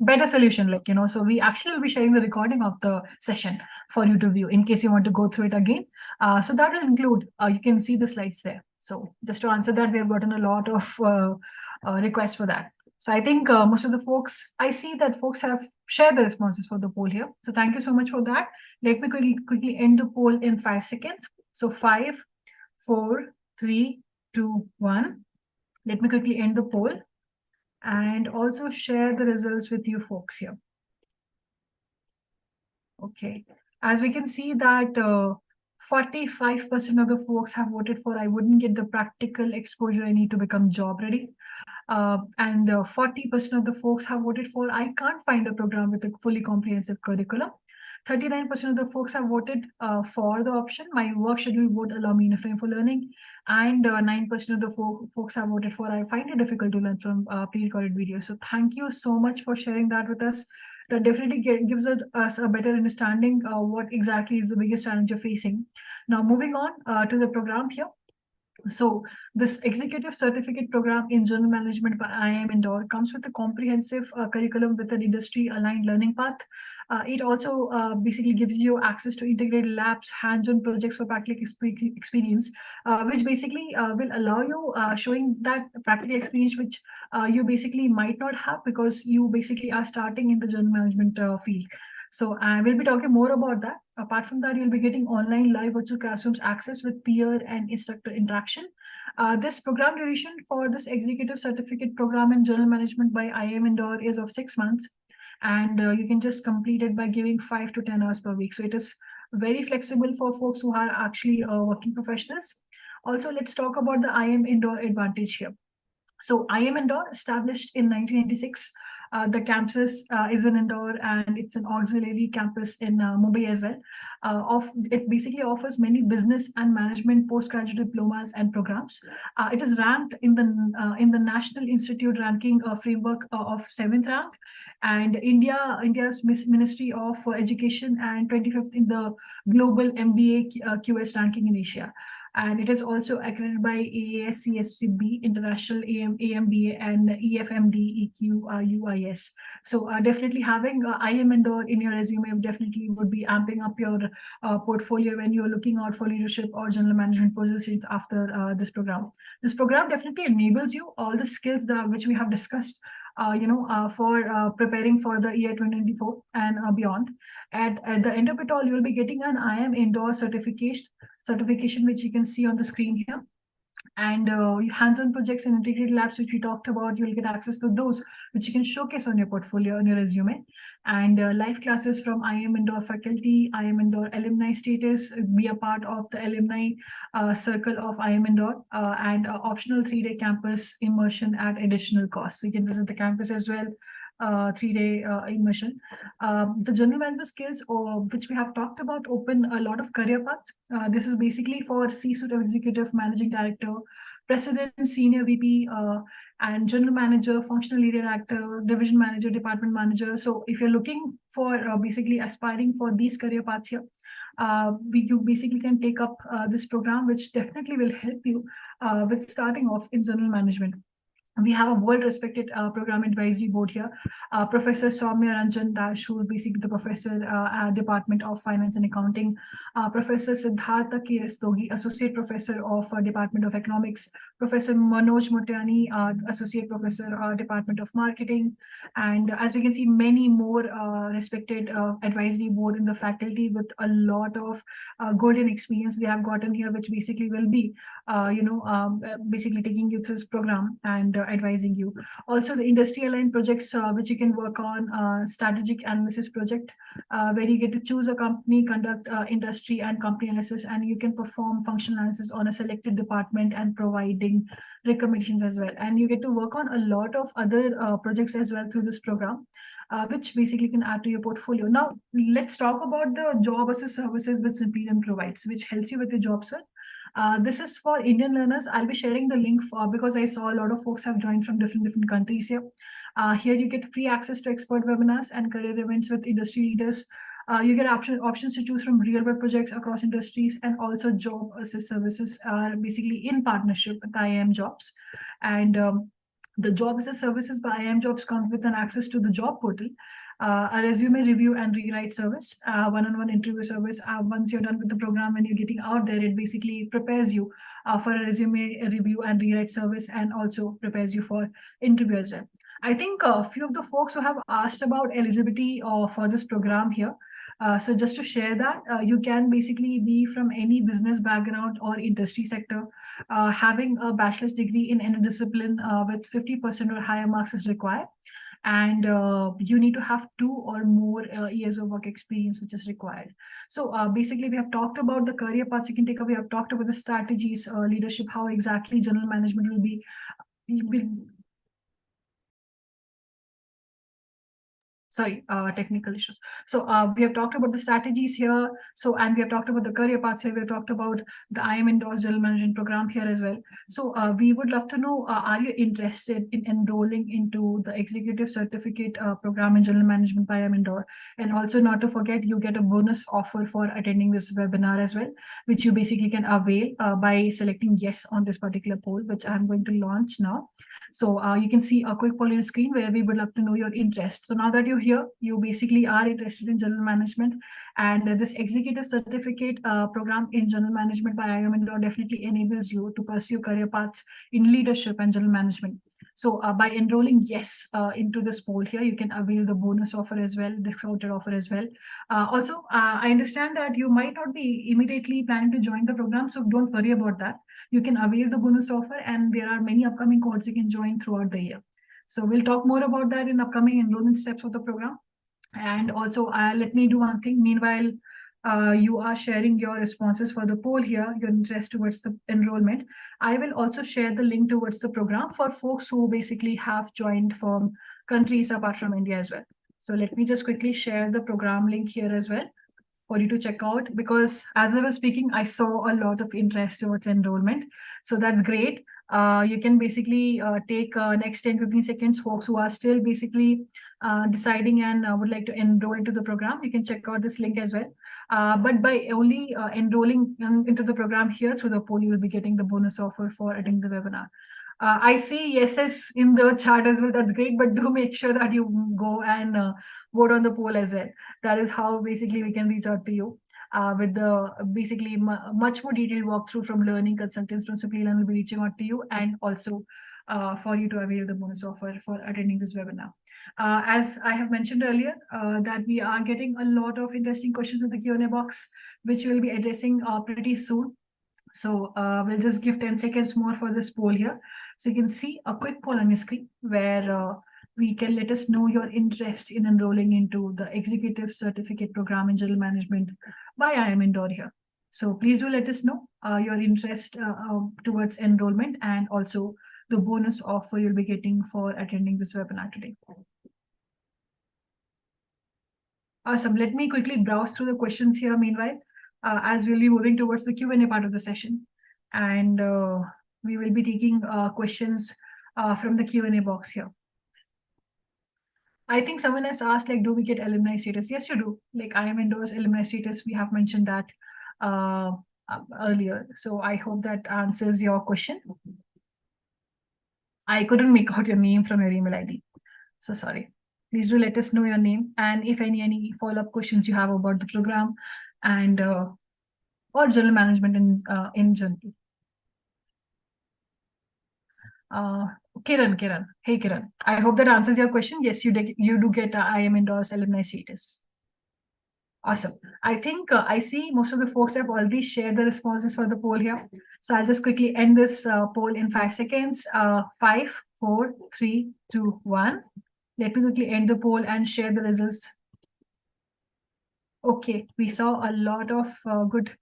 better solution, so we actually will be sharing the recording of the session for you to view in case you want to go through it again. So that will include, you can see the slides there. So just to answer that, we have gotten a lot of requests for that. So I think most of the folks, I see that folks have shared the responses for the poll here. So thank you so much for that. Let me quickly end the poll in 5 seconds. So 5, 4, 3, 2, 1. Let me quickly end the poll and also share the results with you folks here. Okay. As we can see that 45% of the folks have voted for I wouldn't get the practical exposure I need to become job ready. And 40% of the folks have voted for I can't find a program with a fully comprehensive curriculum. 39% of the folks have voted for the option my work schedule would allow me enough time for learning, and 9% of the folks have voted for I find it difficult to learn from pre-recorded videos. So thank you so much for sharing that with us. That definitely gives us a better understanding what exactly is the biggest challenge you're facing. Now moving on to the program here. So this executive certificate program in general management by IIM Indore comes with a comprehensive curriculum with an industry aligned learning path. It also basically gives you access to integrated labs, hands-on projects for practical experience, which basically will allow you showing that practical experience which you basically might not have because you basically are starting in the general management field. So I will be talking more about that. Apart from that, you'll be getting online live virtual classrooms access with peer and instructor interaction. This program duration for this executive certificate program in general management by IIM Indore is of 6 months. And you can just complete it by giving 5 to 10 hours per week. So it is very flexible for folks who are actually working professionals. Also, let's talk about the IIM Indore advantage here. So IIM Indore, established in 1996. The campus is in Indore, and it's an auxiliary campus in Mumbai as well. It basically offers many business and management postgraduate diplomas and programs. It is ranked in the National Institute ranking framework of 7th rank, and India's Ministry of Education, and 25th in the global MBA QS ranking in Asia. And it is also accredited by AAS-CSCB, International AMBA, and EFMD, EQ, UIS. So definitely having IIM Indore in your resume definitely would be amping up your portfolio when you're looking out for leadership or general management positions after this program. This program definitely enables you all the skills which we have discussed for preparing for the year 2024 and beyond. At the end of it all, you'll be getting an IIM Indore certification, which you can see on the screen here. And hands-on projects and integrated labs, which we talked about, you'll get access to those, which you can showcase on your portfolio, on your resume. And live classes from IIM Indore faculty, IIM Indore alumni status, be a part of the alumni circle of IIM Indore, and optional 3-day campus immersion at additional cost. So you can visit the campus as well. 3-day immersion. The general management skills, which we have talked about, open a lot of career paths. This is basically for C-suite of executive, managing director, president, senior VP, and general manager, functional lead director, division manager, department manager. So if you're looking for basically aspiring for these career paths here, you basically can take up this program, which definitely will help you with starting off in general management. We have a world-respected program advisory board here. Professor Soumya Ranjan Dash, who is basically the professor at Department of Finance and Accounting. Professor Siddhartha Kirastogi, Associate Professor of Department of Economics. Professor Manoj Motiani, Associate Professor, Department of Marketing. And as we can see, many more respected advisory board in the faculty with a lot of golden experience they have gotten here, which basically will be, basically taking you through this program. And advising you. Also, the industry aligned projects which you can work on, strategic analysis project, where you get to choose a company, conduct industry and company analysis, and you can perform functional analysis on a selected department and providing recommendations as well. And you get to work on a lot of other projects as well through this program, which basically can add to your portfolio. Now, let's talk about the job assist services which SimplyLearn provides, which helps you with your job search. This is for Indian learners. I'll be sharing the link because I saw a lot of folks have joined from different countries here. Here you get free access to expert webinars and career events with industry leaders. You get options to choose from real-world projects across industries, and also job assist services are basically in partnership with IIM Jobs. And the job assist services by IIM Jobs comes with an access to the job portal, a resume review and rewrite service, one-on-one interview service. Once you're done with the program and you're getting out there, it basically prepares you for a resume review and rewrite service, and also prepares you for interview as well. I think a few of the folks who have asked about eligibility for this program here. So just to share that, you can basically be from any business background or industry sector, having a bachelor's degree in any discipline with 50% or higher marks is required. And you need to have 2 or more years of work experience, which is required. So basically, we have talked about the career paths you can take up. We have talked about the strategies, leadership, how exactly general management will be. Technical issues. So we have talked about the strategies here. So, and we have talked about the career paths here. We have talked about the IIM endorsed general management program here as well. So we would love to know, are you interested in enrolling into the executive certificate program in general management by IIM endorsed? And also, not to forget, you get a bonus offer for attending this webinar as well, which you basically can avail by selecting yes on this particular poll, which I'm going to launch now. So you can see a quick poll on your screen where we would love to know your interest. So now that you're here, you basically are interested in general management, and this executive certificate program in general management by IIM Indore definitely enables you to pursue career paths in leadership and general management. So by enrolling yes into this poll here, you can avail the bonus offer as well, discounted offer as well. Also, I understand that you might not be immediately planning to join the program, so don't worry about that. You can avail the bonus offer, and there are many upcoming cohorts you can join throughout the year. So we'll talk more about that in upcoming enrollment steps of the program. And also, let me do one thing. Meanwhile, you are sharing your responses for the poll here, your interest towards the enrollment. I will also share the link towards the program for folks who basically have joined from countries apart from India as well. So let me just quickly share the program link here as well for you to check out, because as I was speaking, I saw a lot of interest towards enrollment. So that's great. You can basically take next 10-15 seconds, folks who are still basically deciding and would like to enroll into the program. You can check out this link as well. But by only enrolling into the program here through the poll, you will be getting the bonus offer for attending the webinar. I see yeses in the chat as well. That's great, but do make sure that you go and vote on the poll as well. That is how basically we can reach out to you with the basically much more detailed walkthrough from learning consultants from SimplyLearn will be reaching out to you, and also for you to avail the bonus offer for attending this webinar. As I have mentioned earlier, that we are getting a lot of interesting questions in the Q&A box, which we'll be addressing pretty soon. So we'll just give 10 seconds more for this poll here. So you can see a quick poll on your screen where we can let us know your interest in enrolling into the Executive Certificate Program in General Management by IIM Indore here. So please do let us know your interest towards enrollment, and also the bonus offer you'll be getting for attending this webinar today. Awesome. Let me quickly browse through the questions here meanwhile, as we'll be moving towards the Q&A part of the session. And we will be taking questions from the Q&A box here. I think someone has asked, like, do we get alumni status? Yes, you do. Like, IIM Indore's alumni status, we have mentioned that earlier. So I hope that answers your question. I couldn't make out your name from your email ID. So sorry. Please do let us know your name, and if any follow-up questions you have about the program and or general management in general. Kiran. Hey, Kiran. I hope that answers your question. Yes, you do get IIM Indore's alumni status. Awesome. I think I see most of the folks have already shared the responses for the poll here. So I'll just quickly end this poll in 5 seconds. 5, 4, 3, 2, 1. Let me quickly end the poll and share the results. Okay, we saw a lot of good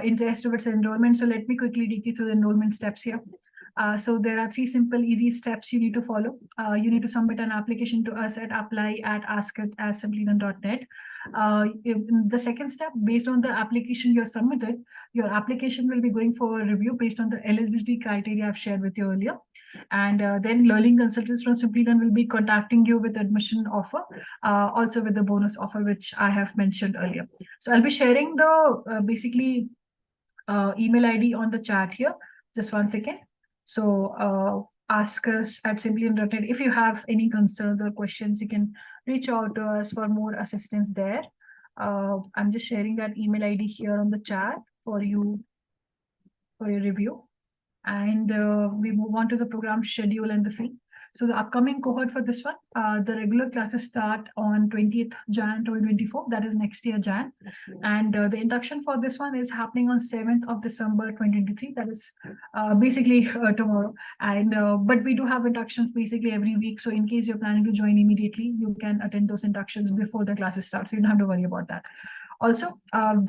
interest towards enrollment. So let me quickly take you through the enrollment steps here. So there are 3 simple, easy steps you need to follow. You need to submit an application to us at apply@ask@simplylearn.net. The second step, based on the application you're submitted, your application will be going for a review based on the eligibility criteria I've shared with you earlier. And then learning consultants from SimplyLearn will be contacting you with admission offer, also with the bonus offer, which I have mentioned earlier. So I'll be sharing the basically email ID on the chat here. Just one second. So ask us at simplylearn.net. If you have any concerns or questions, you can reach out to us for more assistance there. I'm just sharing that email ID here on the chat for you for your review. And we move on to the program schedule and the fee. So the upcoming cohort for this one, the regular classes start on 20th Jan 2024. That is next year Jan. And the induction for this one is happening on 7th of December 2023. That is basically tomorrow. And but we do have inductions basically every week. So in case you're planning to join immediately, you can attend those inductions before the classes start. So you don't have to worry about that. Also,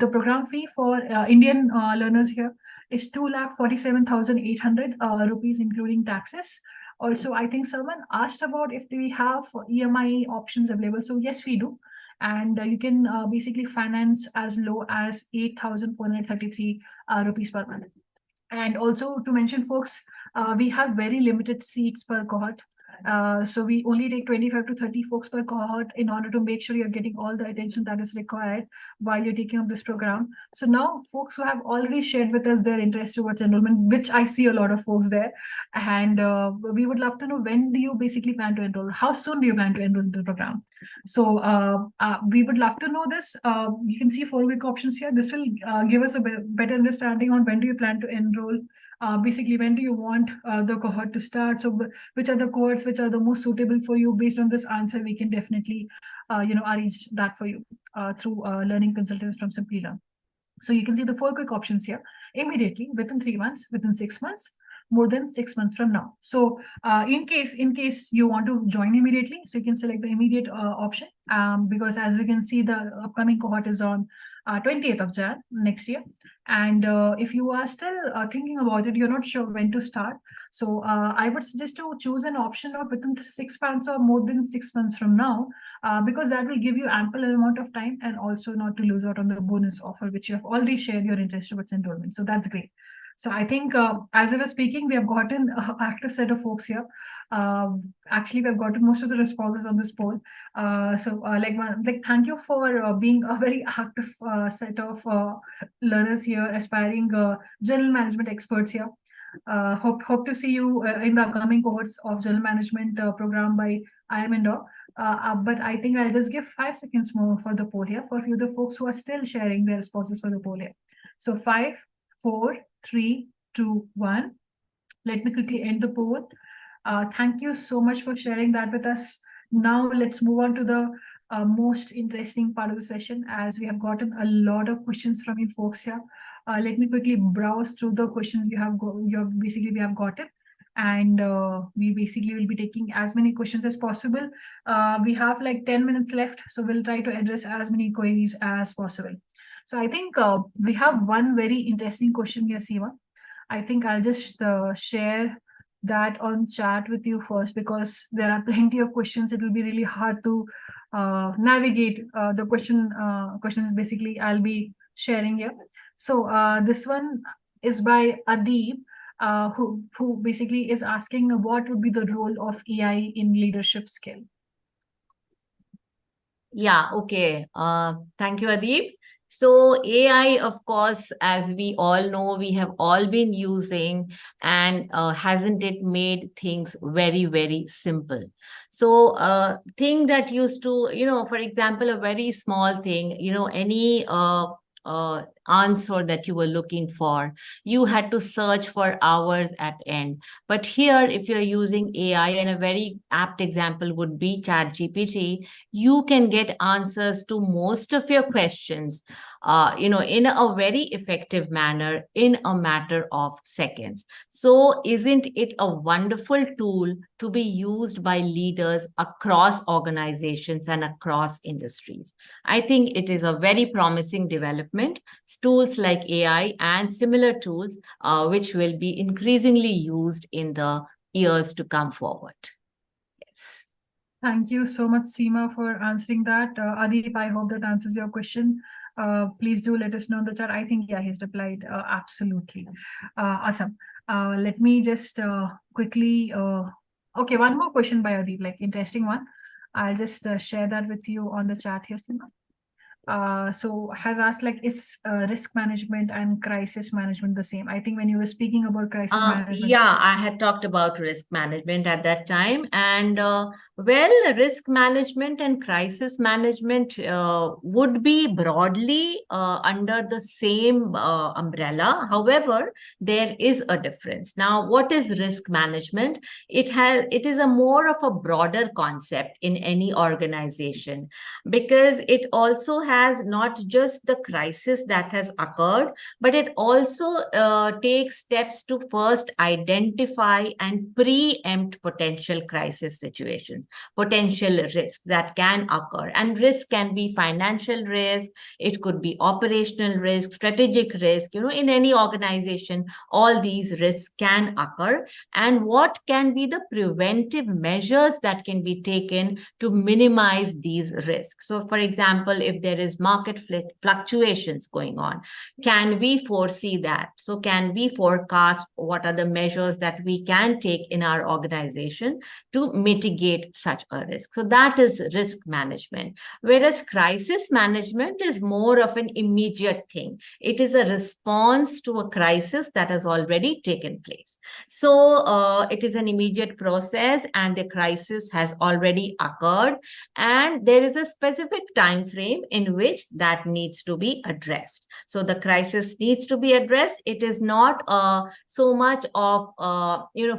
the program fee for Indian learners here is 2,47,800 rupees, including taxes. Also, I think someone asked about if we have EMI options available. So yes, we do. And you can basically finance as low as 8,433 rupees per month. And also to mention, folks, we have very limited seats per cohort. So we only take 25 to 30 folks per cohort in order to make sure you're getting all the attention that is required while you're taking up this program. So now folks who have already shared with us their interest towards enrollment, which I see a lot of folks there, and we would love to know, when do you basically plan to enroll? How soon do you plan to enroll into the program? So we would love to know this. You can see 4 week options here. This will give us a better understanding on when do you plan to enroll. Basically, when do you want the cohort to start? So which are the cohorts which are the most suitable for you? Based on this answer, we can definitely arrange that for you through learning consultants from SimplyLearn. So you can see the 4 quick options here: immediately, within 3 months, within 6 months, more than 6 months from now. So in case you want to join immediately, so you can select the immediate option, because as we can see, the upcoming cohort is on 20th of Jan next year. And if you are still thinking about it, you're not sure when to start, so I would suggest to choose an option of within 6 months or more than 6 months from now, because that will give you ample amount of time, and also not to lose out on the bonus offer, which you have already shared your interest towards enrollment. So that's great. So I think as I was speaking, we have gotten an active set of folks here. Actually, we have gotten most of the responses on this poll. Thank you for being a very active set of learners here, aspiring general management experts here. Hope to see you in the upcoming cohorts of general management program by Embark. But I think I'll just give 5 seconds more for the poll here for a few of the folks who are still sharing their responses for the poll here. So 5, 4, 3, 2, 1. Let me quickly end the poll. Thank you so much for sharing that with us. Now let's move on to the most interesting part of the session, as we have gotten a lot of questions from you folks here. Let me quickly browse through the questions we have gotten, and we basically will be taking as many questions as possible. We have like 10 minutes left, so we'll try to address as many queries as possible. So I think we have one very interesting question here, Seema. I think I'll just share that on chat with you first, because there are plenty of questions. It will be really hard to navigate the questions basically I'll be sharing here. So this one is by Adeep, who basically is asking what would be the role of AI in leadership skill. Yeah, okay. Thank you, Adeep. So AI, of course, as we all know, we have all been using, and hasn't it made things very, very simple? So thing that used to, for example, a very small thing, any answer that you were looking for. You had to search for hours at end. But here, if you're using AI, and a very apt example would be ChatGPT, you can get answers to most of your questions, in a very effective manner in a matter of seconds. So isn't it a wonderful tool to be used by leaders across organizations and across industries? I think it is a very promising development. Tools like AI and similar tools, which will be increasingly used in the years to come forward. Yes. Thank you so much, Seema, for answering that. Adip, I hope that answers your question. Please do let us know in the chat. I think, yeah, he's replied. Absolutely. Awesome. Let me just quickly, okay, one more question by Adip, like interesting one. I'll just share that with you on the chat here, Seema. So has asked, like, is risk management and crisis management the same? I think when you were speaking about crisis management. Yeah, I had talked about risk management at that time. And risk management and crisis management would be broadly under the same umbrella. However, there is a difference. Now, what is risk management? It is a more of a broader concept in any organization, because it also has not just the crisis that has occurred, but it also takes steps to first identify and preempt potential crisis situations, potential risks that can occur. And risk can be financial risk, it could be operational risk, strategic risk. In any organization, all these risks can occur. And what can be the preventive measures that can be taken to minimize these risks? So, for example, if there is market fluctuations going on, can we foresee that? So can we forecast what are the measures that we can take in our organization to mitigate such a risk? So that is risk management. Whereas crisis management is more of an immediate thing. It is a response to a crisis that has already taken place. So it is an immediate process, and the crisis has already occurred, and there is a specific time frame in which that needs to be addressed. So the crisis needs to be addressed. It is not so much of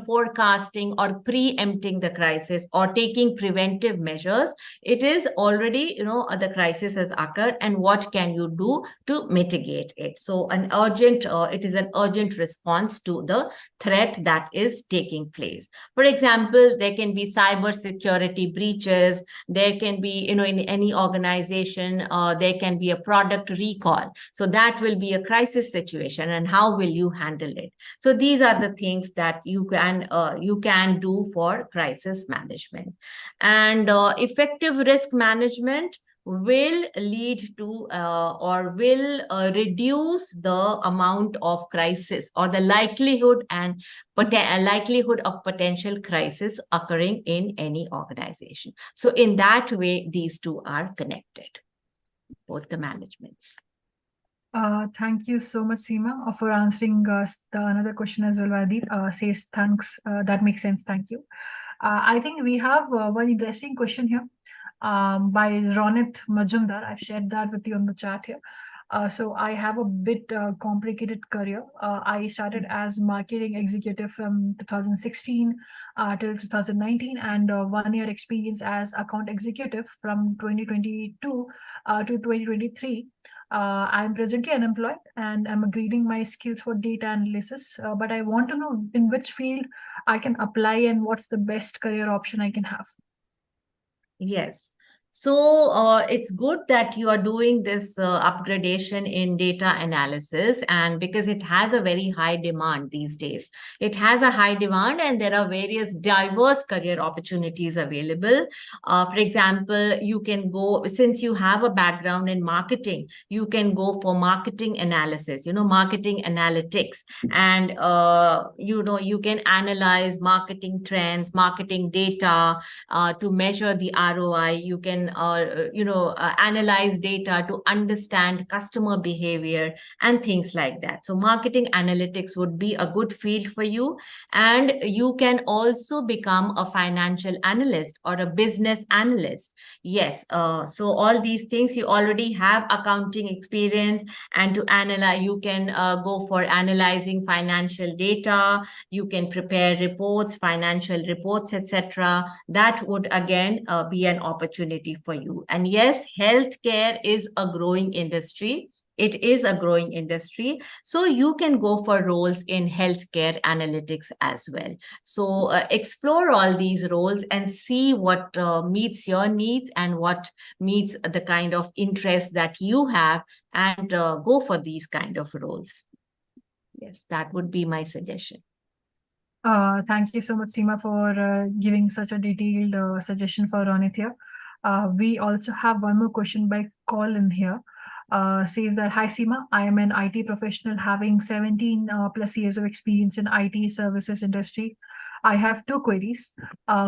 forecasting or preempting the crisis or taking preventive measures. It is already, the crisis has occurred, and what can you do to mitigate it? So it is an urgent response to the threat that is taking place. For example, there can be cyber security breaches. There can be, in any organization, there can be a product recall. So that will be a crisis situation, and how will you handle it? So these are the things that you can do for crisis management. And effective risk management will lead to or will reduce the amount of crisis, or the likelihood of potential crisis occurring in any organization. So in that way, these two are connected, both the managements. Thank you so much, Seema, for answering another question as well. Adip says thanks. That makes sense. Thank you. I think we have one interesting question here by Ronit Majumdar. I've shared that with you on the chat here. So I have a bit complicated career. I started as marketing executive from 2016 till 2019, and 1 year experience as account executive from 2022 to 2023. I'm presently unemployed, and I'm upgrading my skills for data analysis. But I want to know in which field I can apply and what's the best career option I can have. Yes. So it's good that you are doing this upgradation in data analysis, and because it has a very high demand these days. It has a high demand, and there are various diverse career opportunities available. For example, you can go, since you have a background in marketing, you can go for marketing analysis, marketing analytics, and you can analyze marketing trends, marketing data to measure the ROI. You can can, analyze data to understand customer behavior and things like that. So marketing analytics would be a good field for you. And you can also become a financial analyst or a business analyst. Yes. So all these things, you already have accounting experience, and to analyze, you can go for analyzing financial data. You can prepare reports, financial reports, etc. That would again be an opportunity for you. And yes, healthcare is a growing industry. It is a growing industry. So you can go for roles in healthcare analytics as well. So explore all these roles and see what meets your needs and what meets the kind of interest that you have, and go for these kind of roles. Yes, that would be my suggestion. Thank you so much, Seema, for giving such a detailed suggestion for Ronit here. We also have one more question by Colin here. Says that, hi Seema, I am an IT professional having 17 plus years of experience in IT services industry. I have two queries.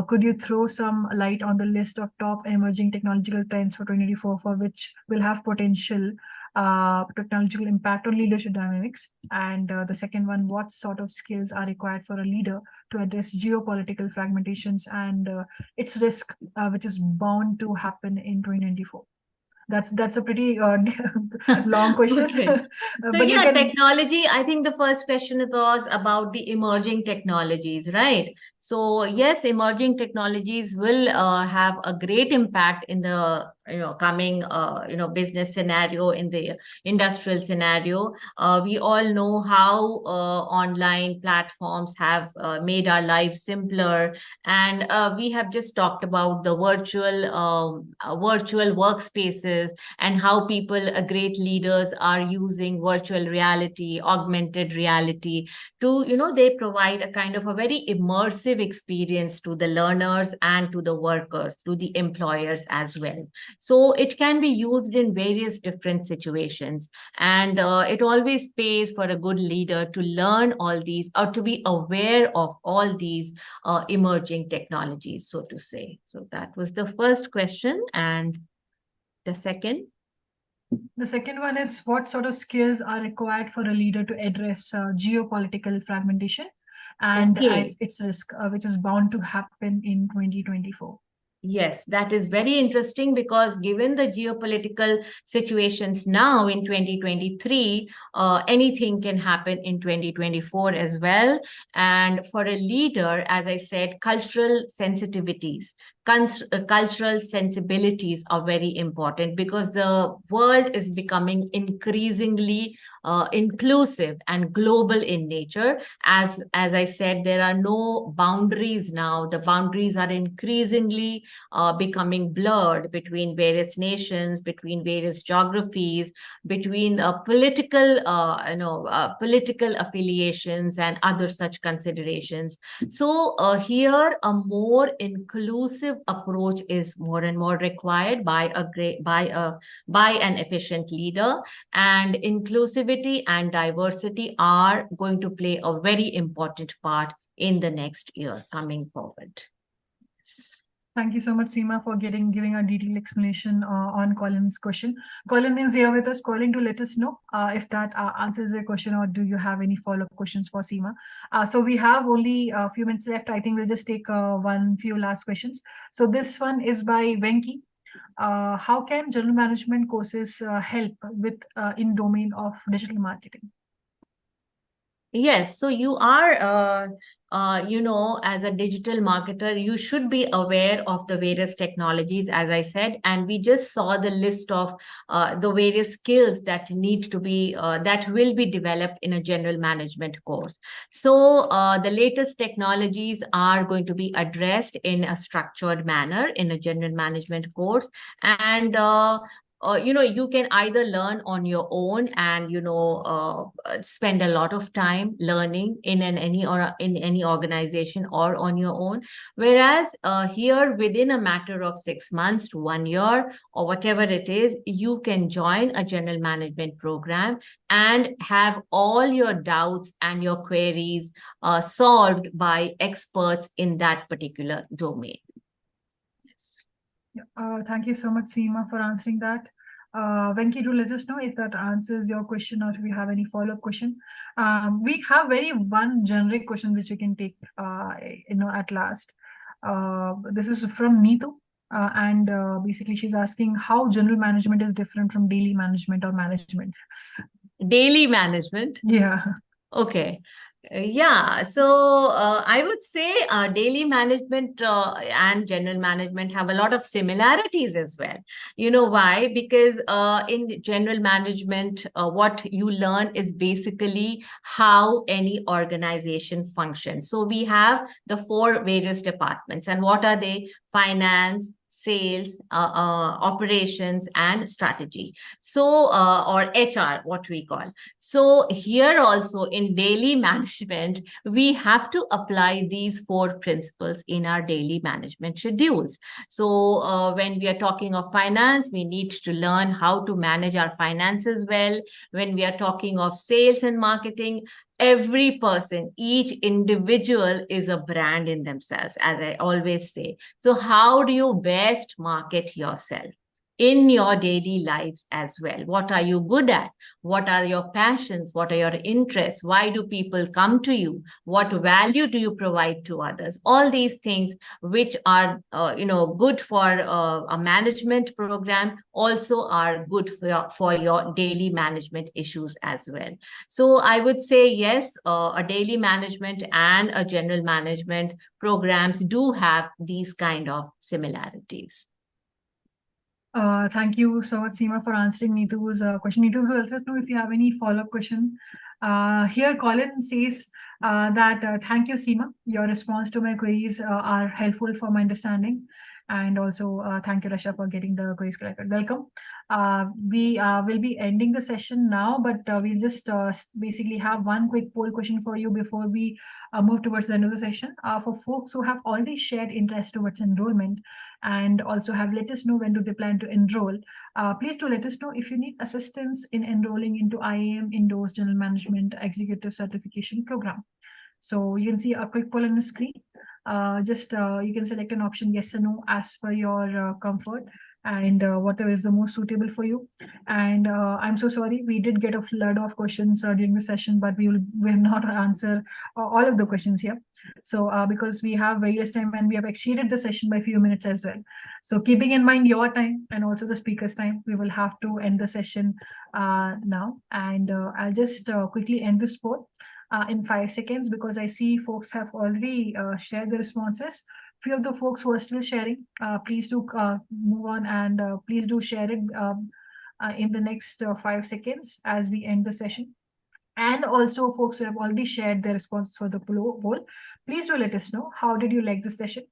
Could you throw some light on the list of top emerging technological trends for 2024 for which will have potential technological impact on leadership dynamics? And the second one, what sort of skills are required for a leader to address geopolitical fragmentations and its risk, which is bound to happen in 2024? That's a pretty long question. Okay. So But yeah, can... technology, I think the first question was about the emerging technologies, right? So yes, emerging technologies will have a great impact in the coming business scenario, in the industrial scenario. We all know how online platforms have made our lives simpler, and we have just talked about the virtual workspaces, and how people, great leaders, are using virtual reality, augmented reality to, they provide a kind of a very immersive experience to the learners and to the workers, to the employers as well. So it can be used in various different situations, and it always pays for a good leader to learn all these, or to be aware of all these emerging technologies, so to say. So that was the first question. And the second? The second one is, what sort of skills are required for a leader to address geopolitical fragmentation and its risk, which is bound to happen in 2024? Yes, that is very interesting, because given the geopolitical situations now in 2023, anything can happen in 2024 as well. And for a leader, as I said, cultural sensitivities, cultural sensibilities are very important, because the world is becoming increasingly inclusive and global in nature. As I said, there are no boundaries now. The boundaries are increasingly becoming blurred between various nations, between various geographies, between political affiliations and other such considerations. So here, a more inclusive approach is more and more required by an efficient leader, and inclusivity and diversity are going to play a very important part in the next year coming forward. Thank you so much, Seema, for giving a detailed explanation on Colin's question. Colin is here with us. Colin, to let us know if that answers your question, or do you have any follow-up questions for Seema? So we have only a few minutes left. I think we'll just take few last questions. So this one is by Venki. How can general management courses help with in domain of digital marketing? Yes, so you are, as a digital marketer, you should be aware of the various technologies, as I said, and we just saw the list of the various skills that need to be, that will be developed in a general management course. So the latest technologies are going to be addressed in a structured manner in a general management course, and you can either learn on your own and spend a lot of time learning in any organization or on your own, whereas here, within a matter of 6 months to 1 year or whatever it is, you can join a general management program and have all your doubts and your queries solved by experts in that particular domain. Thank you so much, Seema, for answering that. Venki, do let us know if that answers your question or if you have any follow-up question. We have very one generic question which we can take, at last. This is from Neetu, and basically she's asking how general management is different from daily management or management. Daily management. Yeah. Okay. Yeah, so I would say daily management and general management have a lot of similarities as well. You know why? Because in general management, what you learn is basically how any organization functions. So we have the four various departments, and what are they? Finance, sales, operations, and strategy. So, or HR, what we call. So here also in daily management, we have to apply these four principles in our daily management schedules. So when we are talking of finance, we need to learn how to manage our finances well. When we are talking of sales and marketing, every person, each individual is a brand in themselves, as I always say. So how do you best market yourself in your daily lives as well? What are you good at? What are your passions? What are your interests? Why do people come to you? What value do you provide to others? All these things which are good for a management program also are good for your daily management issues as well. So I would say yes, a daily management and a general management programs do have these kind of similarities. Thank you so much, Seema, for answering Neetu's question. Neetu, let us know if you have any follow-up question. Here, Colin says that thank you, Seema. Your response to my queries are helpful for my understanding. And also, thank you, Rasha, for getting the quiz corrected. Welcome. We will be ending the session now, but we'll just basically have one quick poll question for you before we move towards the end of the session. For folks who have already shared interest towards enrollment, and also have let us know when do they plan to enroll. Please do let us know if you need assistance in enrolling into IAM endorsed general management executive certification program. So you can see a quick poll on the screen. You can select an option yes or no as per your comfort and whatever is the most suitable for you. And I'm so sorry, we did get a flood of questions during the session, but we will not answer all of the questions here. So because we have very less time and we have exceeded the session by a few minutes as well. So keeping in mind your time and also the speaker's time, we will have to end the session now. And I'll just quickly end this poll in 5 seconds because I see folks have already shared the responses. Few of the folks who are still sharing, please do move on and please do share it in the next 5 seconds as we end the session. And also folks who have already shared their responses for the poll, please do let us know how did you like the session.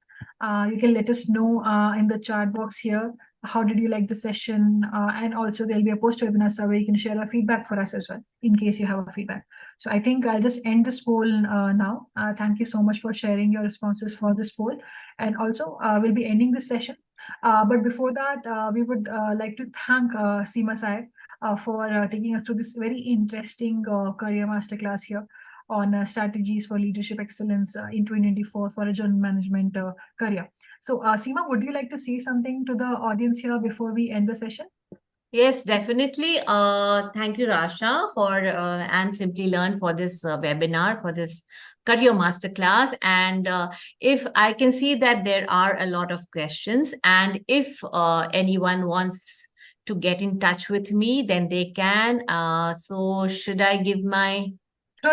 You can let us know in the chat box here how did you like the session, and also there'll be a post webinar survey. You can share a feedback for us as well in case you have a feedback. So I think I'll just end this poll now. Thank you so much for sharing your responses for this poll, and also we'll be ending this session. But before that, we would like to thank Seema Sahay for taking us through this very interesting career masterclass here on strategies for leadership excellence in 2024 for a general management career. So Seema, would you like to say something to the audience here before we end the session? Yes, definitely. Thank you, Rasha, for and SimplyLearn for this webinar, for this career masterclass. And if I can see that there are a lot of questions, and if anyone wants to get in touch with me, then they can. So should I give my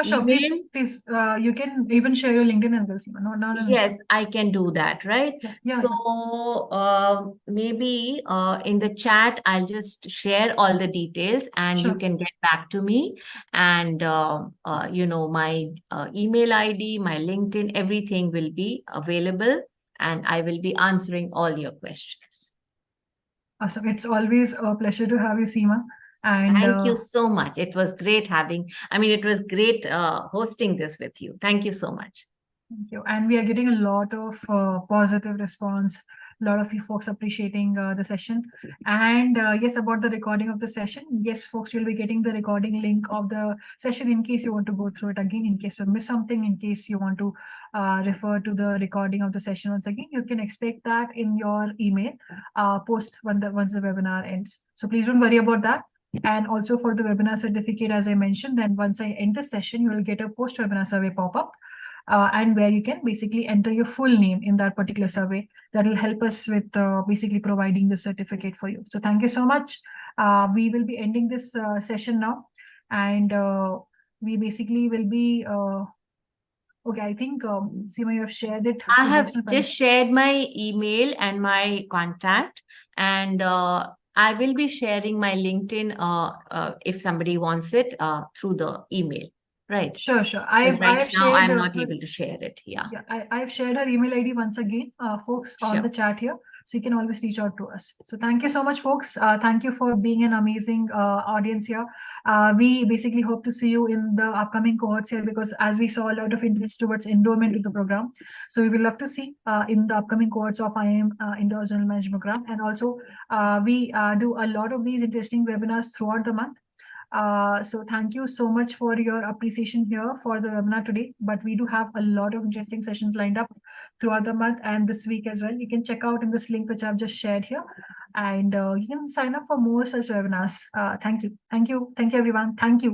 Sure. Please. You can even share your LinkedIn as well, Seema. No. Yes, I can do that, right? Yeah. So maybe in the chat, I'll just share all the details and you can get back to me. And, my email ID, my LinkedIn, everything will be available and I will be answering all your questions. Awesome. It's always a pleasure to have you, Seema. And thank you so much. It was great it was great hosting this with you. Thank you so much. Thank you. And we are getting a lot of positive response. A lot of you folks appreciating the session. And yes, about the recording of the session. Yes, folks, you'll be getting the recording link of the session in case you want to go through it again, in case you miss something, in case you want to refer to the recording of the session once again. You can expect that in your email post once the webinar ends. So please don't worry about that. And also for the webinar certificate, as I mentioned, then once I end the session, you will get a post-webinar survey pop-up. And where you can basically enter your full name in that particular survey. That will help us with basically providing the certificate for you. So thank you so much. We will be ending this session now. And we basically will be, okay, I think Seema, you have shared it. I have just shared my email and my contact, and I will be sharing my LinkedIn if somebody wants it through the email. Right. Sure. Right now, I'm not able to share it. Yeah. I've shared her email ID once again, folks, on the chat here. So you can always reach out to us. So thank you so much, folks. Thank you for being an amazing audience here. We basically hope to see you in the upcoming cohorts here, because as we saw a lot of interest towards enrollment with the program. So we will love to see in the upcoming cohorts of IIM Indoor General Management Program. And also we do a lot of these interesting webinars throughout the month. So thank you so much for your appreciation here for the webinar today. But we do have a lot of interesting sessions lined up throughout the month and this week as well. You can check out in this link which I've just shared here, and you can sign up for more such webinars. Thank you everyone. Thank you.